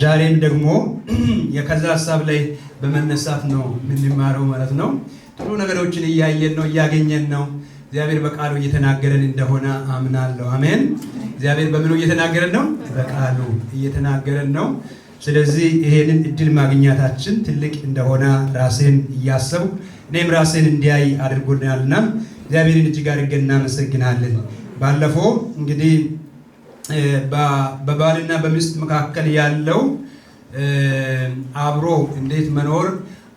ዛሬም ደግሞ የከዛ ሐሳብ ላይ በመነሳት ነው የምንማረው ማለት ነው። ጥሩ ነገሮችን እያየን ነው እያገኘን ነው። እግዚአብሔር በቃሉ እየተናገረን እንደሆነ አምናለሁ። አሜን። እግዚአብሔር በምኑ እየተናገረን ነው? በቃሉ እየተናገረን ነው። ስለዚህ ይሄንን እድል ማግኘታችን ትልቅ እንደሆነ ራሴን እያሰብኩ እኔም ራሴን እንዲያይ አድርጎናልና እግዚአብሔርን እጅግ አድርገን እናመሰግናለን። ባለፈው እንግዲህ በባልና በሚስት መካከል ያለው አብሮ እንዴት መኖር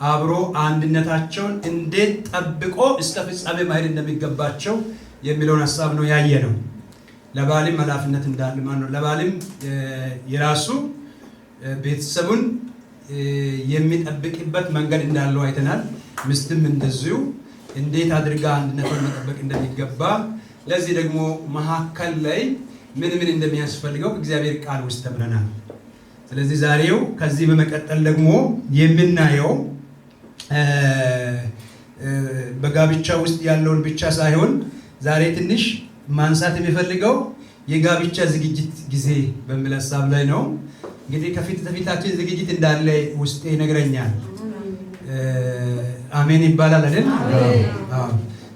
አብሮ አንድነታቸውን እንዴት ጠብቆ እስከ ፍጻሜ መሄድ እንደሚገባቸው የሚለውን ሐሳብ ነው ያየነው። ለባልም ኃላፊነት እንዳለ ማለት ነው። ለባልም የራሱ ቤተሰቡን የሚጠብቅበት መንገድ እንዳለው አይተናል። ሚስትም እንደዚሁ እንዴት አድርጋ አንድነቱን መጠበቅ እንደሚገባ፣ ለዚህ ደግሞ መካከል ላይ ምን እንደሚያስፈልገው እግዚአብሔር ቃል ውስጥ ተምረናል። ስለዚህ ዛሬው ከዚህ በመቀጠል ደግሞ የምናየው በጋብቻ ውስጥ ያለውን ብቻ ሳይሆን ዛሬ ትንሽ ማንሳት የሚፈልገው የጋብቻ ዝግጅት ጊዜ በሚል ሐሳብ ላይ ነው። እንግዲህ ከፊት ለፊታችን ዝግጅት እንዳለ ውስጤ ይነግረኛል። አሜን ይባላል አይደል? አዎ፣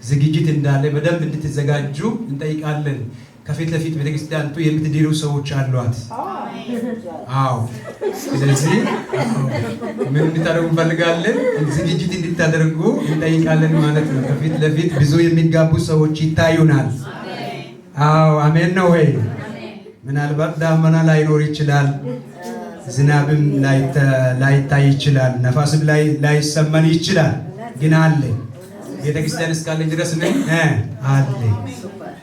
ዝግጅት እንዳለ በደንብ እንድትዘጋጁ እንጠይቃለን። ከፊት ለፊት ቤተክርስቲያንቱ የምትድሩ ሰዎች አሏት። አዎ፣ ስለዚህ ምን እንድታደርጉ እንፈልጋለን? ዝግጅት እንድታደርጉ እንጠይቃለን ማለት ነው። ከፊት ለፊት ብዙ የሚጋቡ ሰዎች ይታዩናል። አዎ፣ አሜን ነው ወይ? ምናልባት ዳመና ላይኖር ይችላል፣ ዝናብም ላይታይ ይችላል፣ ነፋስም ላይሰማን ይችላል። ግን አለ። ቤተክርስቲያን እስካለች ድረስ ምን አለ?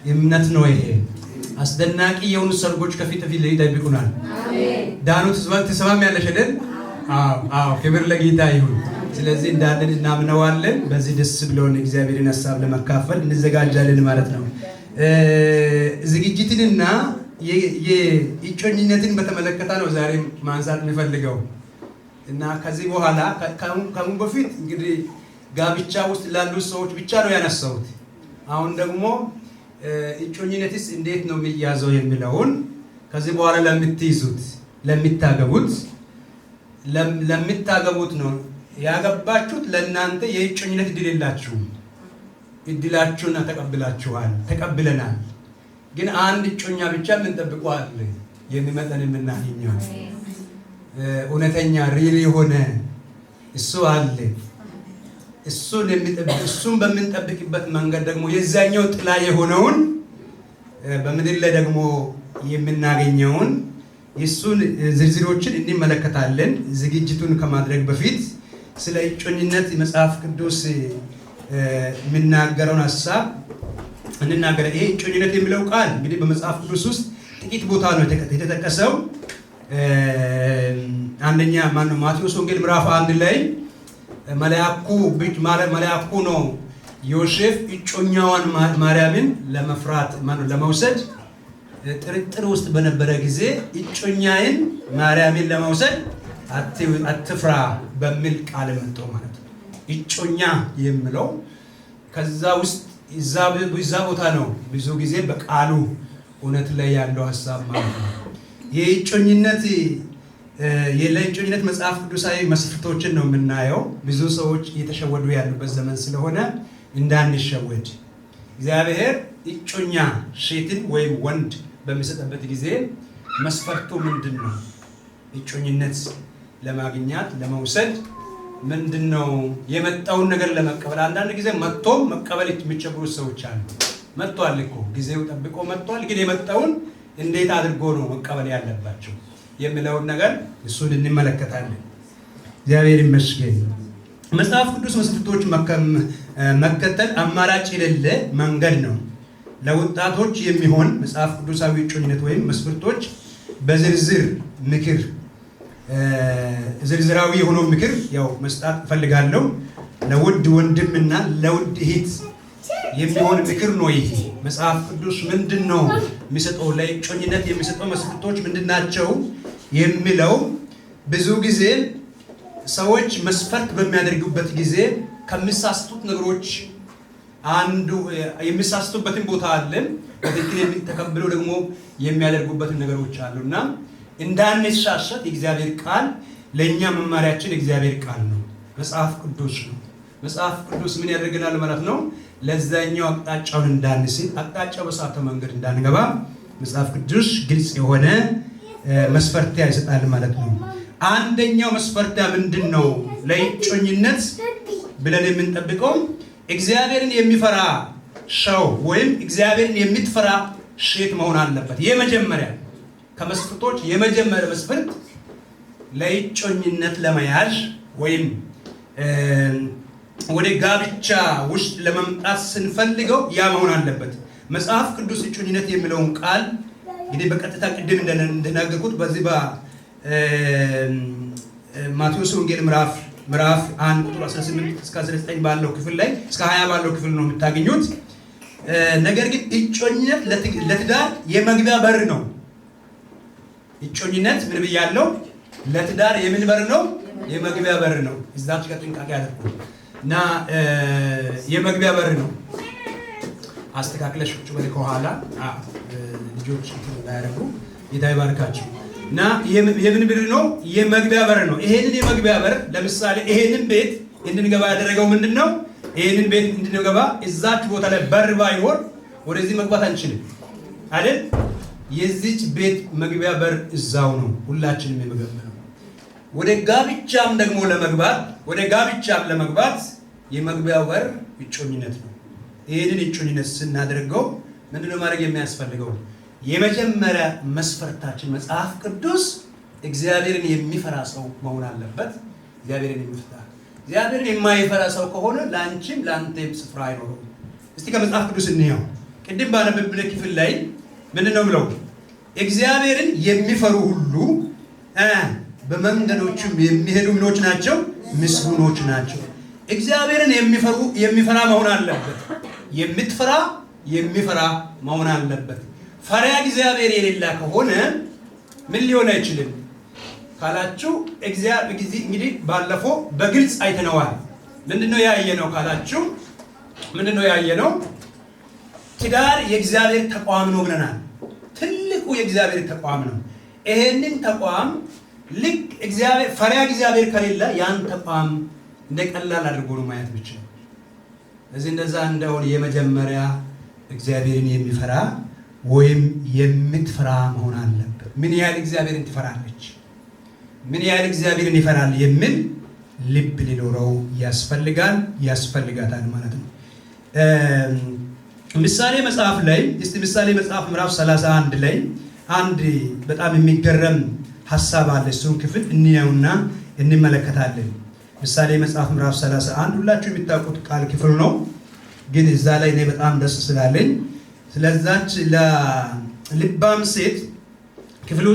እምነት ነው ይሄ። አስደናቂ የሆኑ ሰርጎች ከፊት ለፊት ይጠብቁናል። ዳኑት ተሰማም ያለሽ አይደል? አዎ፣ ክብር ለጌታ ይሁን። ስለዚህ እንዳለን እናምነዋለን። በዚህ ደስ ብሎን እግዚአብሔርን ሐሳብ ለመካፈል እንዘጋጃለን ማለት ነው። ዝግጅትንና የእጮኝነትን በተመለከተ ነው ዛሬ ማንሳት የሚፈልገው እና ከዚህ በኋላ ከሙን በፊት እንግዲህ ጋብቻ ውስጥ ላሉ ሰዎች ብቻ ነው ያነሳሁት። አሁን ደግሞ እጮኝነትስ እንዴት ነው የሚያዘው የሚለውን ከዚህ በኋላ ለምትይዙት ለምታገቡት ነው ያገባችሁት። ለእናንተ የእጮኝነት እድል የላችሁም። እድላችሁን ተቀብለናል። ግን አንድ እጮኛ ብቻ የምንጠብቀው አለ፣ የሚመጣን የምናገኘው እውነተኛ ሪል የሆነ እሱ አለ። እሱን በምንጠብቅበት መንገድ ደግሞ የዛኛው ጥላ የሆነውን በምድር ላይ ደግሞ የምናገኘውን የእሱን ዝርዝሮችን እንመለከታለን። ዝግጅቱን ከማድረግ በፊት ስለ እጮኝነት መጽሐፍ ቅዱስ የሚናገረውን ሐሳብ እንናገር። ይሄ እጮኝነት የሚለው ቃል እንግዲህ በመጽሐፍ ቅዱስ ውስጥ ጥቂት ቦታ ነው የተጠቀሰው። አንደኛ ማቴዎስ ወንጌል ምዕራፍ 1 ላይ መልአኩ ነው ዮሴፍ እጮኛዋን ማርያምን ለመውሰድ ጥርጥር ውስጥ በነበረ ጊዜ እጮኛዬን ማርያምን ለመውሰድ አትፍራ በሚል ቃል መጥቶ ማለት ነው። እጮኛ የሚለው ከዛ ውስጥ እዛ ቦታ ነው ብዙ ጊዜ በቃሉ እውነት ላይ ያለው ሐሳብ ማለት ነው። ለእጮኝነት መጽሐፍ ቅዱሳዊ መስፈርቶችን ነው የምናየው። ብዙ ሰዎች እየተሸወዱ ያሉበት ዘመን ስለሆነ እንዳንሸወድ እግዚአብሔር እጮኛ ሴትን ወይም ወንድ በሚሰጥበት ጊዜ መስፈርቱ ምንድን ነው? እጮኝነት ለማግኘት ለመውሰድ ምንድን ነው? የመጣውን ነገር ለመቀበል አንዳንድ ጊዜ መጥቶም መቀበል የሚቸገሩ ሰዎች አሉ። መጥቷል እኮ ጊዜው ጠብቆ መጥቷል፣ ግን የመጣውን እንዴት አድርጎ ነው መቀበል ያለባቸው የሚለውን ነገር እሱን እንመለከታለን። እግዚአብሔር ይመስገን። መጽሐፍ ቅዱስ መስፈርቶች መከተል አማራጭ የሌለ መንገድ ነው። ለወጣቶች የሚሆን መጽሐፍ ቅዱሳዊ እጮኝነት ወይም መስፈርቶች በዝርዝር ምክር ዝርዝራዊ የሆነው ምክር ያው መስጣት እፈልጋለሁ። ለውድ ወንድምና ለውድ እህት የሚሆን ምክር ነው ይሄ። መጽሐፍ ቅዱስ ምንድነው የሚሰጠው? ለእጮኝነት የሚሰጠው መስፈርቶች ምንድናቸው የሚለው ብዙ ጊዜ ሰዎች መስፈርት በሚያደርጉበት ጊዜ ከሚሳስቱት ነገሮች አንዱ የሚሳስቱበትን ቦታ አለ። በትክክል ተቀብለው ደግሞ የሚያደርጉበትን ነገሮች አሉና እንዳንሳሳት የእግዚአብሔር ቃል ለኛ መማሪያችን የእግዚአብሔር ቃል ነው። መጽሐፍ ቅዱስ ነው። መጽሐፍ ቅዱስ ምን ያደርገናል ማለት ነው? ለዛኛው አቅጣጫውን እንዳንስት፣ አቅጣጫው በሳተ መንገድ እንዳንገባ መጽሐፍ ቅዱስ ግልጽ የሆነ መስፈርቲያ ይሰጣል ማለት ነው። አንደኛው መስፈርቲያ ምንድነው? ለእጮኝነት ብለን የምንጠብቀው እግዚአብሔርን የሚፈራ ሰው ወይም እግዚአብሔርን የምትፈራ ሴት መሆን አለበት። የመጀመሪያ ከመስፈርቶች የመጀመሪያ መስፈርት ለእጮኝነት ለመያዝ ወይም ወደ ጋብቻ ውስጥ ለመምጣት ስንፈልገው ያ መሆን አለበት። መጽሐፍ ቅዱስ እጮኝነት የሚለውን ቃል እንግዲህ በቀጥታ ቅድም እንደነገርኩት በዚህ በማቴዎስ ወንጌል ምዕራፍ 1 ቁጥር 18 እስከ 19 ባለው ክፍል ላይ እስከ 20 ባለው ክፍል ነው የምታገኙት። ነገር ግን እጮኝነት ለትዳር የመግቢያ በር ነው። እጮኝነት ምን ብያለሁ? ለትዳር የምን በር ነው? የመግቢያ በር ነው። እዛች ጋር ጥንቃቄ አድርጉ እና የመግቢያ በር ነው። አስተካክለሽ ቁጭ በል ከኋላ ልጆች እንዳያደርጉ ጌታ ይባርካችሁ። እና የምን በር ነው? የመግቢያ በር ነው። ይሄንን የመግቢያ በር ለምሳሌ ይሄንን ቤት እንድንገባ ያደረገው ምንድነው? ይሄንን ቤት እንድንገባ እዛች ቦታ ላይ በር ባይኖር ወደዚህ መግባት አንችልም አይደል? የዚች ቤት መግቢያ በር እዛው ነው። ሁላችንም የመገበነው ወደ ጋብቻም ደግሞ ለመግባት የመግቢያው በር እጮኝነት ነው። ይሄንን እጮኝነት ስናደርገው ምንድነው ማድረግ የሚያስፈልገው? የመጀመሪያ መስፈርታችን መጽሐፍ ቅዱስ እግዚአብሔርን የሚፈራ ሰው መሆን አለበት። እግዚአብሔርን የማይፈራ ሰው ከሆነ ለአንቺም ለአንተም ስፍራ አይኖርም። እስቲ ከመጽሐፍ ቅዱስ እንየው። ቅድም ባነበብነው ክፍል ላይ ምንድነው ብለው? እግዚአብሔርን የሚፈሩ ሁሉ በመንገዶቹም የሚሄዱ ምኖች ናቸው? ምስጉኖች ናቸው። እግዚአብሔርን የሚፈራ መሆን አለበት። የሚፈራ መሆን አለበት። ፈሪያ እግዚአብሔር የሌላ ከሆነ ምን ሊሆን አይችልም ካላችሁ፣ እንግዲህ ባለፈው በግልጽ አይተነዋል። ምንድነው ያየነው ካላችሁ፣ ምንድነው ያየነው? ትዳር የእግዚአብሔር ተቋም ነው ብለናል። ትልቁ የእግዚአብሔር ተቋም ነው። ይሄንን ተቋም ልክ ፈሪያ እግዚአብሔር ከሌለ ያን ተቋም እንደቀላል አድርጎ ነው ማየት ብቻ። ስለዚህ እንደዛ እንደሆነ የመጀመሪያ እግዚአብሔርን የሚፈራ ወይም የምትፈራ መሆን አለበት። ምን ያህል እግዚአብሔርን ትፈራለች፣ ምን ያህል እግዚአብሔርን ይፈራል የሚል ልብ ሊኖረው ያስፈልጋታል ማለት ነው። ምሳሌ መጽሐፍ ላይ ምሳሌ መጽሐፍ ምዕራፍ 31 ላይ አንድ በጣም የሚገርም ሐሳብ አለ። እሱን ክፍል እንየውና እንመለከታለን። ምሳሌ መጽሐፍ ምዕራፍ 31 ሁላችሁ የምታውቁት ቃል ክፍል ነው፣ ግን እዛ ላይ እኔ በጣም ደስ ስላለኝ ስለዛች ለልባም ሴት ክፍሉ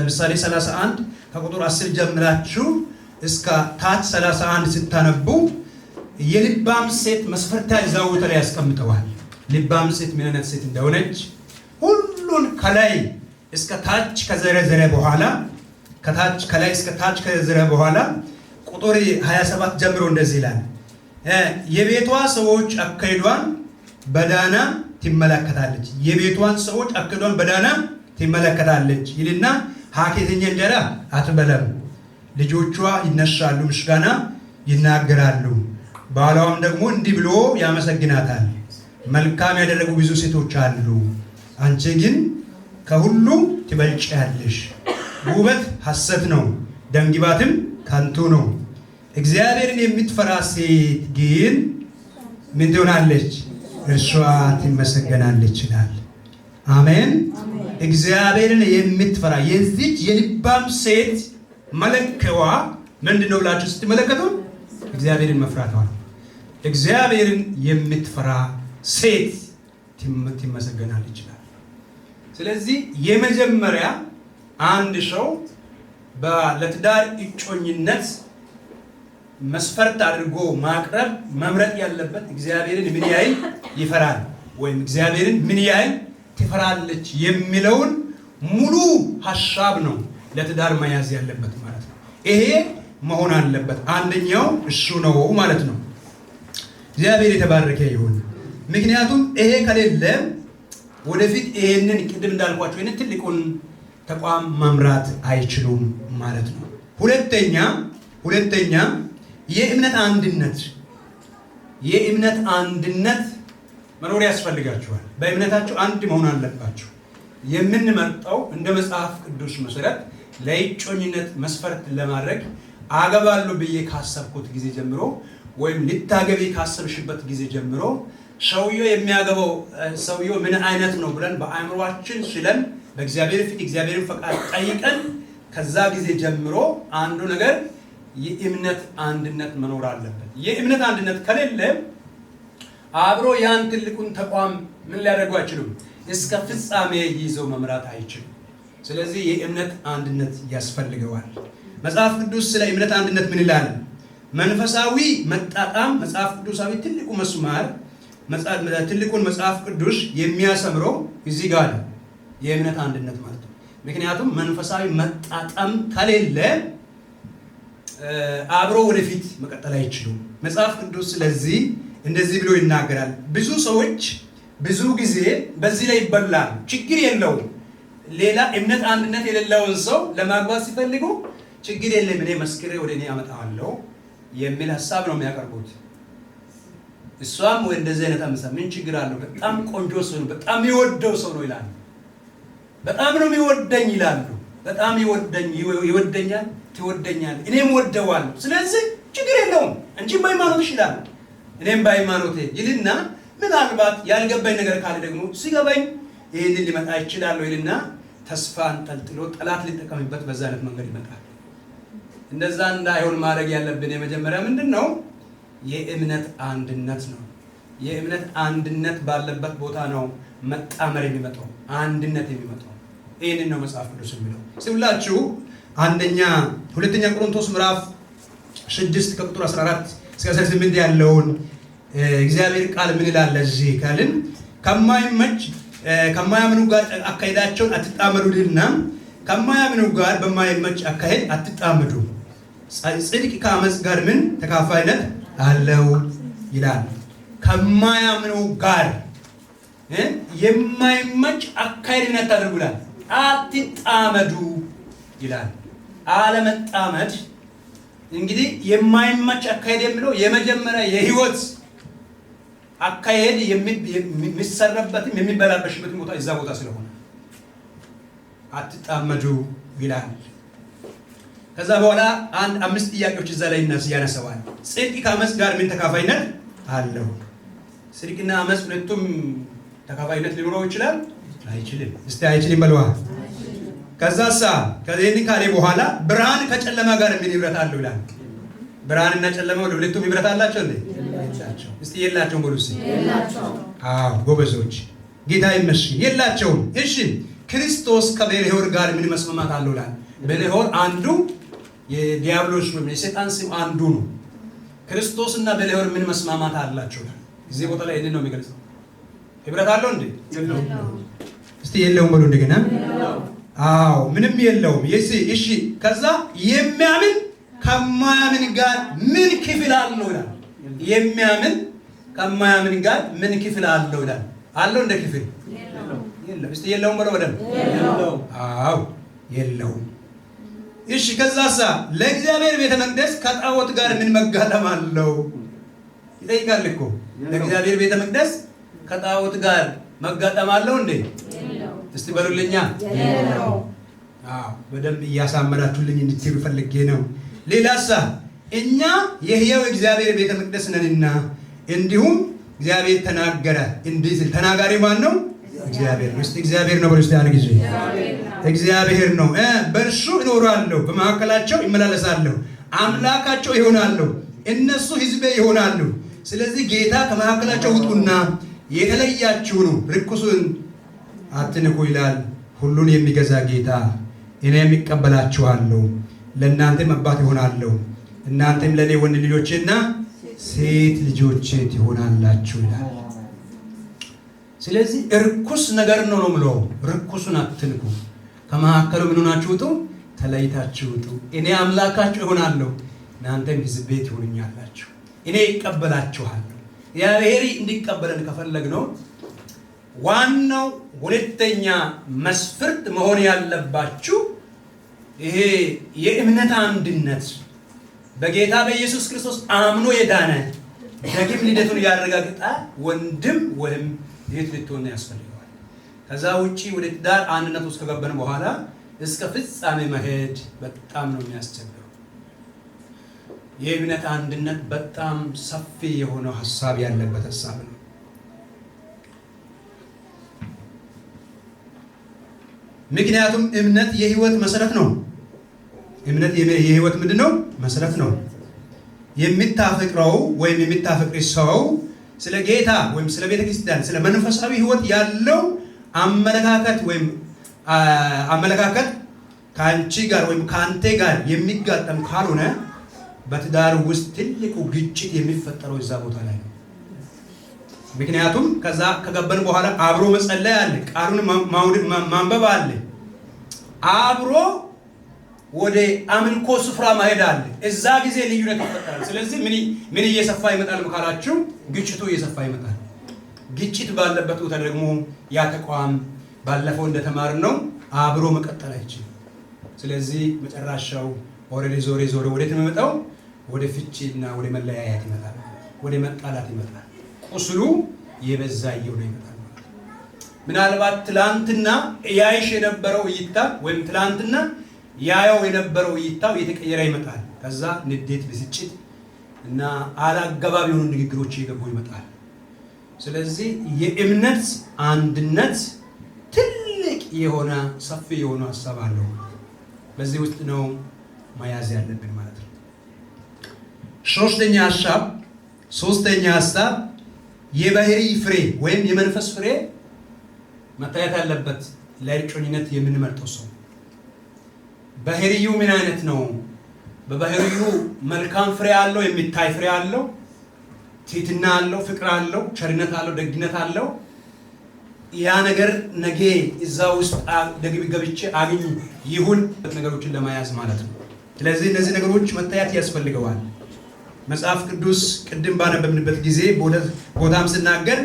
ምሳሌ 31 ከቁጥር 10 ጀምራችሁ እስከ ታች 31 ስታነቡ የልባም ሴት መስፈርታ እዛው ላይ ያስቀምጠዋል። ልባም ሴት ምን አይነት ሴት እንደሆነች ሁሉን ከላይ እስከ ታች ከዘረዘረ በኋላ ከላይ እስከ ታች ከዘረዘረ በኋላ ቁጥር 27 ጀምሮ እንደዚህ ይላል። የቤቷ ሰዎች አካሄዷን በዳና ትመለከታለች። የቤቷን ሰዎች አካሄዷን በዳና ትመለከታለች ይልና ሐኬተኛ እንጀራ አትበላም፣ ልጆቿ ይነሳሉ፣ ምስጋና ይናገራሉ፣ ባሏም ደግሞ እንዲህ ብሎ ያመሰግናታል። መልካም ያደረጉ ብዙ ሴቶች አሉ፣ አንቺ ግን ከሁሉ ትበልጫለሽ። ውበት ሐሰት ነው፣ ደምግባትም ከንቱ ነው። እግዚአብሔርን የምትፈራ ሴት ግን ምን ትሆናለች? እርሷ ትመሰገናለች ይላል። አሜን። እግዚአብሔርን የምትፈራ የዚች የልባም ሴት መለኪያዋ ምንድነው ብላችሁ ስትመለከቱ እግዚአብሔርን መፍራቷ ነው። እግዚአብሔርን የምትፈራ ሴት ትመሰገናለች ይላል። ስለዚህ የመጀመሪያ አንድ ሰው ለትዳር እጮኝነት መስፈርት አድርጎ ማቅረብ መምረጥ ያለበት እግዚአብሔርን ምን ያህል ይፈራል ወይም እግዚአብሔርን ምን ያህል ትፈራለች የሚለውን ሙሉ ሐሳብ ነው ለትዳር መያዝ ያለበት ማለት ነው። ይሄ መሆን አለበት። አንደኛው እሱ ነው ማለት ነው። እግዚአብሔር የተባረከ ይሁን። ምክንያቱም ይሄ ከሌለ ወደፊት ይሄንን ቅድም እንዳልኳችሁ ይሄንን ትልቁን ተቋም መምራት አይችሉም ማለት ነው። ሁለተኛ የእምነት አንድነት መኖር ያስፈልጋችኋል። በእምነታችሁ አንድ መሆን አለባችሁ። የምንመርጠው እንደ መጽሐፍ ቅዱስ መሰረት ለእጮኝነት መስፈርት ለማድረግ አገባለሁ ብዬ ካሰብኩት ጊዜ ጀምሮ ወይም ልታገቢ ካሰብሽበት ጊዜ ጀምሮ ሰውየው የሚያገባው ሰውየው ምን አይነት ነው ብለን በአእምሯችን ስለን በእግዚአብሔር ፊት እግዚአብሔርን ፈቃድ ጠይቀን ከዛ ጊዜ ጀምሮ አንዱ ነገር የእምነት አንድነት መኖር አለበት። የእምነት አንድነት ከሌለ አብሮ ያን ትልቁን ተቋም ምን ሊያደርጉ አይችሉም? እስከ ፍጻሜ ይዘው መምራት አይችሉም። ስለዚህ የእምነት አንድነት ያስፈልገዋል። መጽሐፍ ቅዱስ ስለ እምነት አንድነት ምን ይላል? መንፈሳዊ መጣጣም መጽሐፍ ቅዱሳዊ ትልቁ መስማር ትልቁን መጽሐፍ ቅዱስ የሚያሰምረው እዚህ ጋር ነው፣ የእምነት አንድነት ማለት ነው። ምክንያቱም መንፈሳዊ መጣጣም ከሌለ አብሮ ወደፊት መቀጠል አይችሉም። መጽሐፍ ቅዱስ ስለዚህ እንደዚህ ብሎ ይናገራል። ብዙ ሰዎች ብዙ ጊዜ በዚህ ላይ ይበላል። ችግር የለውም። ሌላ እምነት አንድነት የሌለውን ሰው ለማግባት ሲፈልጉ ችግር የለም እኔ መስክሬ ወደ እኔ አመጣዋለሁ የሚል ሀሳብ ነው የሚያቀርቡት። እሷም ወይ እንደዚህ አይነት አምሳ ምን ችግር አለው? በጣም ቆንጆ ሰው ነው፣ በጣም የሚወደው ሰው ነው ይላሉ። በጣም ነው የሚወደኝ ይላሉ። በጣም ይወደኛል፣ ትወደኛል፣ እኔም ወደዋለሁ። ስለዚህ ችግር የለውም አንቺም በሃይማኖትሽ ይላል፣ እኔም በሃይማኖቴ ይልና ምናልባት ያልገባኝ ነገር ካለ ደግሞ ሲገባኝ ይህንን ሊመጣ ይችላለሁ ይልና ተስፋን ጠልጥሎ ጠላት ሊጠቀምበት በዛ አይነት መንገድ ይመጣል። እንደዛ እንዳይሆን ማድረግ ያለብን የመጀመሪያ ምንድን ነው? የእምነት አንድነት ነው። የእምነት አንድነት ባለበት ቦታ ነው መጣመር የሚመጣው፣ አንድነት የሚመጣው። ይህንን ነው መጽሐፍ ቅዱስ የሚለው። ሁላችሁ ሁለተኛ ቆሮንቶስ ምዕራፍ 6 ከቁጥር 14 እስከ 18 ያለውን እግዚአብሔር ቃል ምን ይላል? ለዚህ ካልን ከማያምኑ ጋር አካሄዳቸውን አትጣመዱልና ከማያምኑ ጋር በማይመች አካሄድ አትጣመዱ። ጽድቅ ከአመፅ ጋር ምን ተካፋይነት አለው ይላል። ከማያምኑ ጋር የማይመች አካሄድን አታድርጉ ይላል። አትጣመዱ ይላል። አለመጣመድ እንግዲህ የማይመች አካሄድ የሚለው የመጀመሪያ የህይወት አካሄድ የሚሰራበትም የሚበላበሽበትም ቦታ እዛ ቦታ ስለሆነ አትጣመዱ ይላል። ከዛ በኋላ 5 ጥያቄዎች እዛ ላይ ያነሳዋል። ጽድቅ ከአመፅ ጋር ምን ተካፋይነት አለው? ጽድቅና አመፅ ሁለቱም ተካፋይነት ሊኖረው ይችላል? አይችልም። እስቲ አይችልም በለዋ። ከዛሳ ከዚህ ካለ በኋላ ብርሃን ከጨለማ ጋር ምን ህብረት አለው ይላል። ብርሃንና ጨለማ ሁለቱም ህብረት አላቸው እንዴ? የላቸው። እስቲ የላቸውም በሉ። እስቲ የላቸውም። አዎ ጎበዞች፣ ጌታ ይመስገን የላቸውም። እሺ ክርስቶስ ከቤልሆር ጋር ምን መስማማት አለው ይላል። ቤልሆር አንዱ የዲያብሎስ ወይም የሰይጣን ስም አንዱ ነው። ክርስቶስና ቤልሆር ምን መስማማት አላቸው? እዚህ ቦታ ላይ እዚህ ነው የሚገልጸው። ህብረት አለው እንዴ? የለውም። እስቲ የለውም በሉ እንደገና። አዎ ምንም የለውም። እሺ ከዛ የሚያምን ከማያምን ጋር ምን ክፍል አለው ይላል። የሚያምን ከማያምን ጋር ምን ክፍል አለው ይላል። አለው እንደ ክፍል የለም። እስቲ የለውም በለው በደምብ። አዎ የለውም። እሺ ከዛሳ ለእግዚአብሔር ቤተ መቅደስ ከጣዖት ጋር ምን መጋጠም አለው ይጠይቃል እኮ። ለእግዚአብሔር ቤተ መቅደስ ከጣዖት ጋር መጋጠም አለው እንዴ? እስቲ በሉልኛ። አዎ በደንብ እያሳመራችሁልኝ እንድትሉ ፈልጌ ነው። ሌላሳ እኛ የሕያው እግዚአብሔር ቤተ መቅደስ ነንና እንዲሁም እግዚአብሔር ተናገረ እንዲህ ሲል፣ ተናጋሪ ማን ነው? እግዚአብሔር ነው። እስቲ እግዚአብሔር ነው በሉ። እስቲ አንድ ጊዜ እግዚአብሔር ነው። በእርሱ እኖራለሁ፣ በመካከላቸው ይመላለሳለሁ፣ አምላካቸው ይሆናለሁ፣ እነሱ ሕዝቤ ይሆናሉ። ስለዚህ ጌታ ከመካከላቸው ውጡና የተለያችሁ ነው፣ ርኩሱን አትንኩ ይላል። ሁሉን የሚገዛ ጌታ እኔ የሚቀበላችኋለሁ፣ ለእናንተም አባት ይሆናለሁ፣ እናንተም ለእኔ ወንድ ልጆቼና ሴት ልጆቼ ትሆናላችሁ ይላል። ስለዚህ እርኩስ ነገር ነው የምለው። ርኩሱን አትንኩ፣ ከመካከሉ ምን ሆናችሁ ውጡ? ተለይታችሁ ውጡ። እኔ አምላካችሁ እሆናለሁ፣ እናንተም ሕዝቤ ትሆኑኛላችሁ፣ እኔ ይቀበላችኋለሁ። እግዚአብሔር እንዲቀበለን ከፈለግነው ዋናው ሁለተኛ መስፈርት መሆን ያለባችሁ ይሄ የእምነት አንድነት በጌታ በኢየሱስ ክርስቶስ አምኖ የዳነ ዳግም ልደቱን ያረጋግጣ ወንድም ወይም እህት ልትሆን ያስፈልጋል። ከዛ ውጪ ወደ ትዳር አንድነት ውስጥ ከገባን በኋላ እስከ ፍጻሜ መሄድ በጣም ነው የሚያስቸግረው። የእምነት አንድነት በጣም ሰፊ የሆነ ሐሳብ ያለበት ሐሳብ ነው። ምክንያቱም እምነት የህይወት መሰረት ነው። እምነት የህይወት ምንድነው? መሰረት ነው። የሚታፈቅረው ወይም የሚታፈቅሪ ሰው ስለ ጌታ ወይም ስለ ቤተ ክርስቲያን ስለ መንፈሳዊ ህይወት ያለው አመለካከት ከአንቺ ጋር ወይም ከአንተ ጋር የሚጋጠም ካልሆነ በትዳር ውስጥ ትልቁ ግጭት የሚፈጠረው እዛ ቦታ ላይ ነው። ምክንያቱም ከዛ ከገባን በኋላ አብሮ መጸለይ አለ፣ ቃሉን ማንበብ አለ፣ አብሮ ወደ አምልኮ ስፍራ መሄድ አለ። እዛ ጊዜ ልዩነት ይፈጠራል። ስለዚህ ምን እየሰፋ ይመጣል ካላችሁ ግጭቱ እየሰፋ ይመጣል። ግጭት ባለበት ቦታ ደግሞ ያ ተቋም ባለፈው እንደተማርነው አብሮ መቀጠል አይችልም። ስለዚህ መጨረሻው ኦሬዲ ዞሬ ወደ ተመጣው ወደ ፍቺና ወደ መለያየት ይመጣል፣ ወደ መጣላት ይመጣል። ቁስሉ የበዛ ይመጣል። ምናልባት ትላንትና ያይሽ የነበረው እይታ ወይም ትላንትና ያየው የነበረው እይታው እየተቀየረ ይመጣል። ከዛ ንዴት፣ ብስጭት እና አላገባብ የሆኑ ንግግሮች እየገቡ ይመጣል። ስለዚህ የእምነት አንድነት ትልቅ የሆነ ሰፊ የሆነ ሐሳብ አለው። በዚህ ውስጥ ነው መያዝ ያለብን ማለት ነው። ሶስተኛ ሐሳብ የባህሪ ፍሬ ወይም የመንፈስ ፍሬ መታየት ያለበት ለእጮኝነት የምንመርጠው ሰው ባህሪው ምን አይነት ነው? በባህሪው መልካም ፍሬ አለው፣ የሚታይ ፍሬ አለው፣ ትህትና አለው፣ ፍቅር አለው፣ ቸርነት አለው፣ ደግነት አለው። ያ ነገር ነገ እዛ ውስጥ ገብቼ አግኝ ይሁን ነገሮችን ለማያዝ ማለት ነው። ስለዚህ እነዚህ ነገሮች መታየት ያስፈልገዋል። መጽሐፍ ቅዱስ ቅድም ባነበብንበት ጊዜ ቦታም ስናገር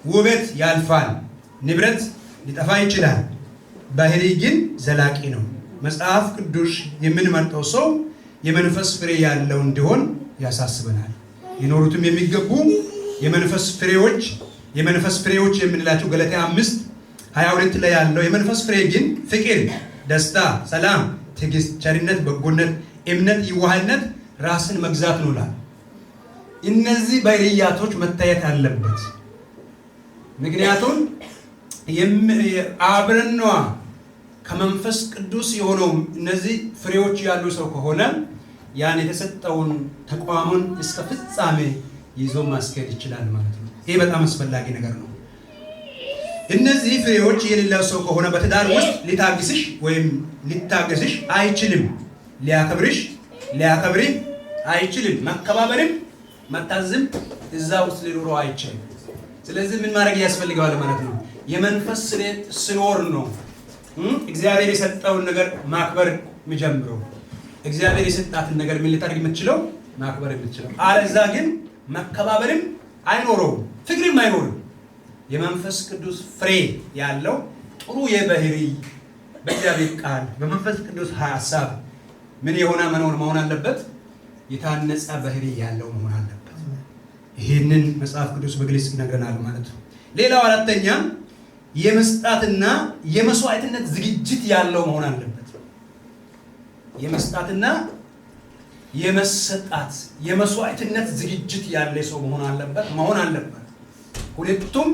ውበት ያልፋል፣ ንብረት ሊጠፋ ይችላል፣ ባህሪ ግን ዘላቂ ነው። መጽሐፍ ቅዱስ የምንመርጠው ሰው የመንፈስ ፍሬ ያለው እንዲሆን ያሳስበናል። ሊኖሩትም የሚገቡ የመንፈስ ፍሬዎች የምንላቸው ገላትያ 5:22 ላይ ያለው የመንፈስ ፍሬ ግን ፍቅር፣ ደስታ፣ ሰላም፣ ትዕግስት፣ ቸርነት፣ በጎነት፣ እምነት፣ የዋህነት፣ ራስን መግዛት ነው ይላል። እነዚህ ባህሪያቶች መታየት አለበት። ምክንያቱም አብረን ከመንፈስ ቅዱስ የሆነው እነዚህ ፍሬዎች ያሉ ሰው ከሆነ ያን የተሰጠውን ተቋሙን እስከ ፍጻሜ ይዞ ማስኬድ ይችላል ማለት ነው። ይሄ በጣም አስፈላጊ ነገር ነው። እነዚህ ፍሬዎች የሌለው ሰው ከሆነ በትዳር ውስጥ ሊታግስሽ ወይም ሊታገስሽ አይችልም። ሊያከብርህ አይችልም። መከባበርም መታዘዝም እዛ ውስጥ ሊኖረው አይችልም። ስለዚህ ምን ማድረግ ያስፈልገዋል ማለት ነው? የመንፈስ ፍሬ ሲኖር ነው እግዚአብሔር የሰጠውን ነገር ማክበር የሚጀምረው። እግዚአብሔር የሰጣትን ነገር ምን ልታደርግ የምትችለው ማክበር የምትችለው። አለዛ ግን መከባበርም አይኖረውም፣ ፍቅርም አይኖርም። የመንፈስ ቅዱስ ፍሬ ያለው ጥሩ የባህሪ በእግዚአብሔር ቃል በመንፈስ ቅዱስ ሐሳብ ምን የሆነ መሆን አለበት? የታነጸ ባህሪ ያለው መሆን አለበት። ይህንን መጽሐፍ ቅዱስ በግልጽ ይነግረናል ማለት ነው። ሌላው አራተኛ የመስጣትና የመስዋዕትነት ዝግጅት ያለው መሆን አለበት። የመስጣትና የመሰጣት የመስዋዕትነት ዝግጅት ያለ ሰው መሆን አለበት። ሁለቱም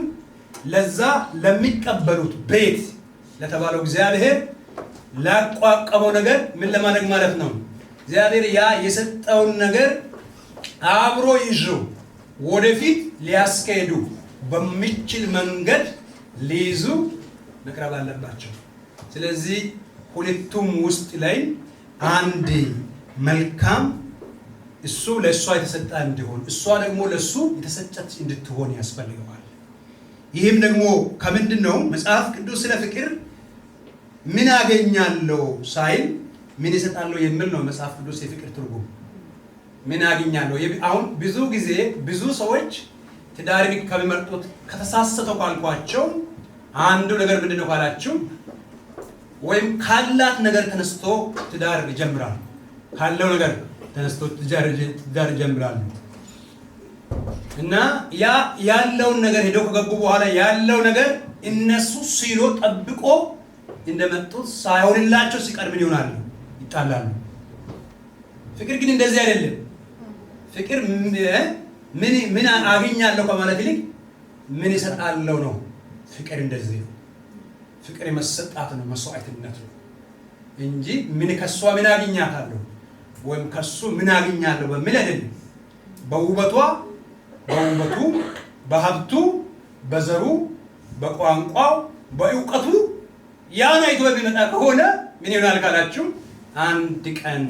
ለዛ ለሚቀበሉት ቤት ለተባለው እግዚአብሔር ላቋቋመው ነገር ምን ለማድረግ ማለት ነው? እግዚአብሔር ያ የሰጠውን ነገር አብሮ ይዞ ወደፊት ሊያስኬዱ በሚችል መንገድ ሊይዙ መቅረብ አለባቸው። ስለዚህ ሁለቱም ውስጥ ላይ አንድ መልካም እሱ ለእሷ የተሰጠ እንዲሆን እሷ ደግሞ ለእሱ የተሰጠች እንድትሆን ያስፈልገዋል። ይህም ደግሞ ከምንድን ነው? መጽሐፍ ቅዱስ ስለ ፍቅር ምን አገኛለሁ ሳይል ምን ይሰጣለሁ የሚል ነው መጽሐፍ ቅዱስ የፍቅር ትርጉም። ምን አገኛለሁ? አሁን ብዙ ጊዜ ብዙ ሰዎች ትዳርን ከሚመርጡት ከተሳሰተው ካልኳቸው አንዱ ነገር ምንድነው ካላችሁ ወይም ካላት ነገር ተነስቶ ትዳር ይጀምራል። ካለው ነገር ተነስቶ ትዳር ይጀምራል እና ያ ያለውን ነገር ሄደው ከገቡ በኋላ ያለው ነገር እነሱ ሲሎ ጠብቆ እንደመጡት ሳይሆንላቸው ሲቀር ምን ይሆናሉ? ይጣላሉ። ፍቅር ግን እንደዚህ አይደለም። ፍቅር ምን አገኛለሁ ከማለት ይልቅ ምን ይሰጣለሁ ነው። ፍቅር እንደዚህ ነው። ፍቅር የመሰጣት ነው፣ መስዋዕትነት ነው እንጂ ምን ከሷ ምን አገኛታለሁ ወይም ከሱ ምን አገኛለሁ በሚል አይደለም። በውበቷ፣ በውበቱ፣ በሀብቱ፣ በዘሩ፣ በቋንቋው፣ በእውቀቱ ያን አይቶ ቢመጣ ከሆነ ምን ይሆናል ካላችሁ አንድ ቀን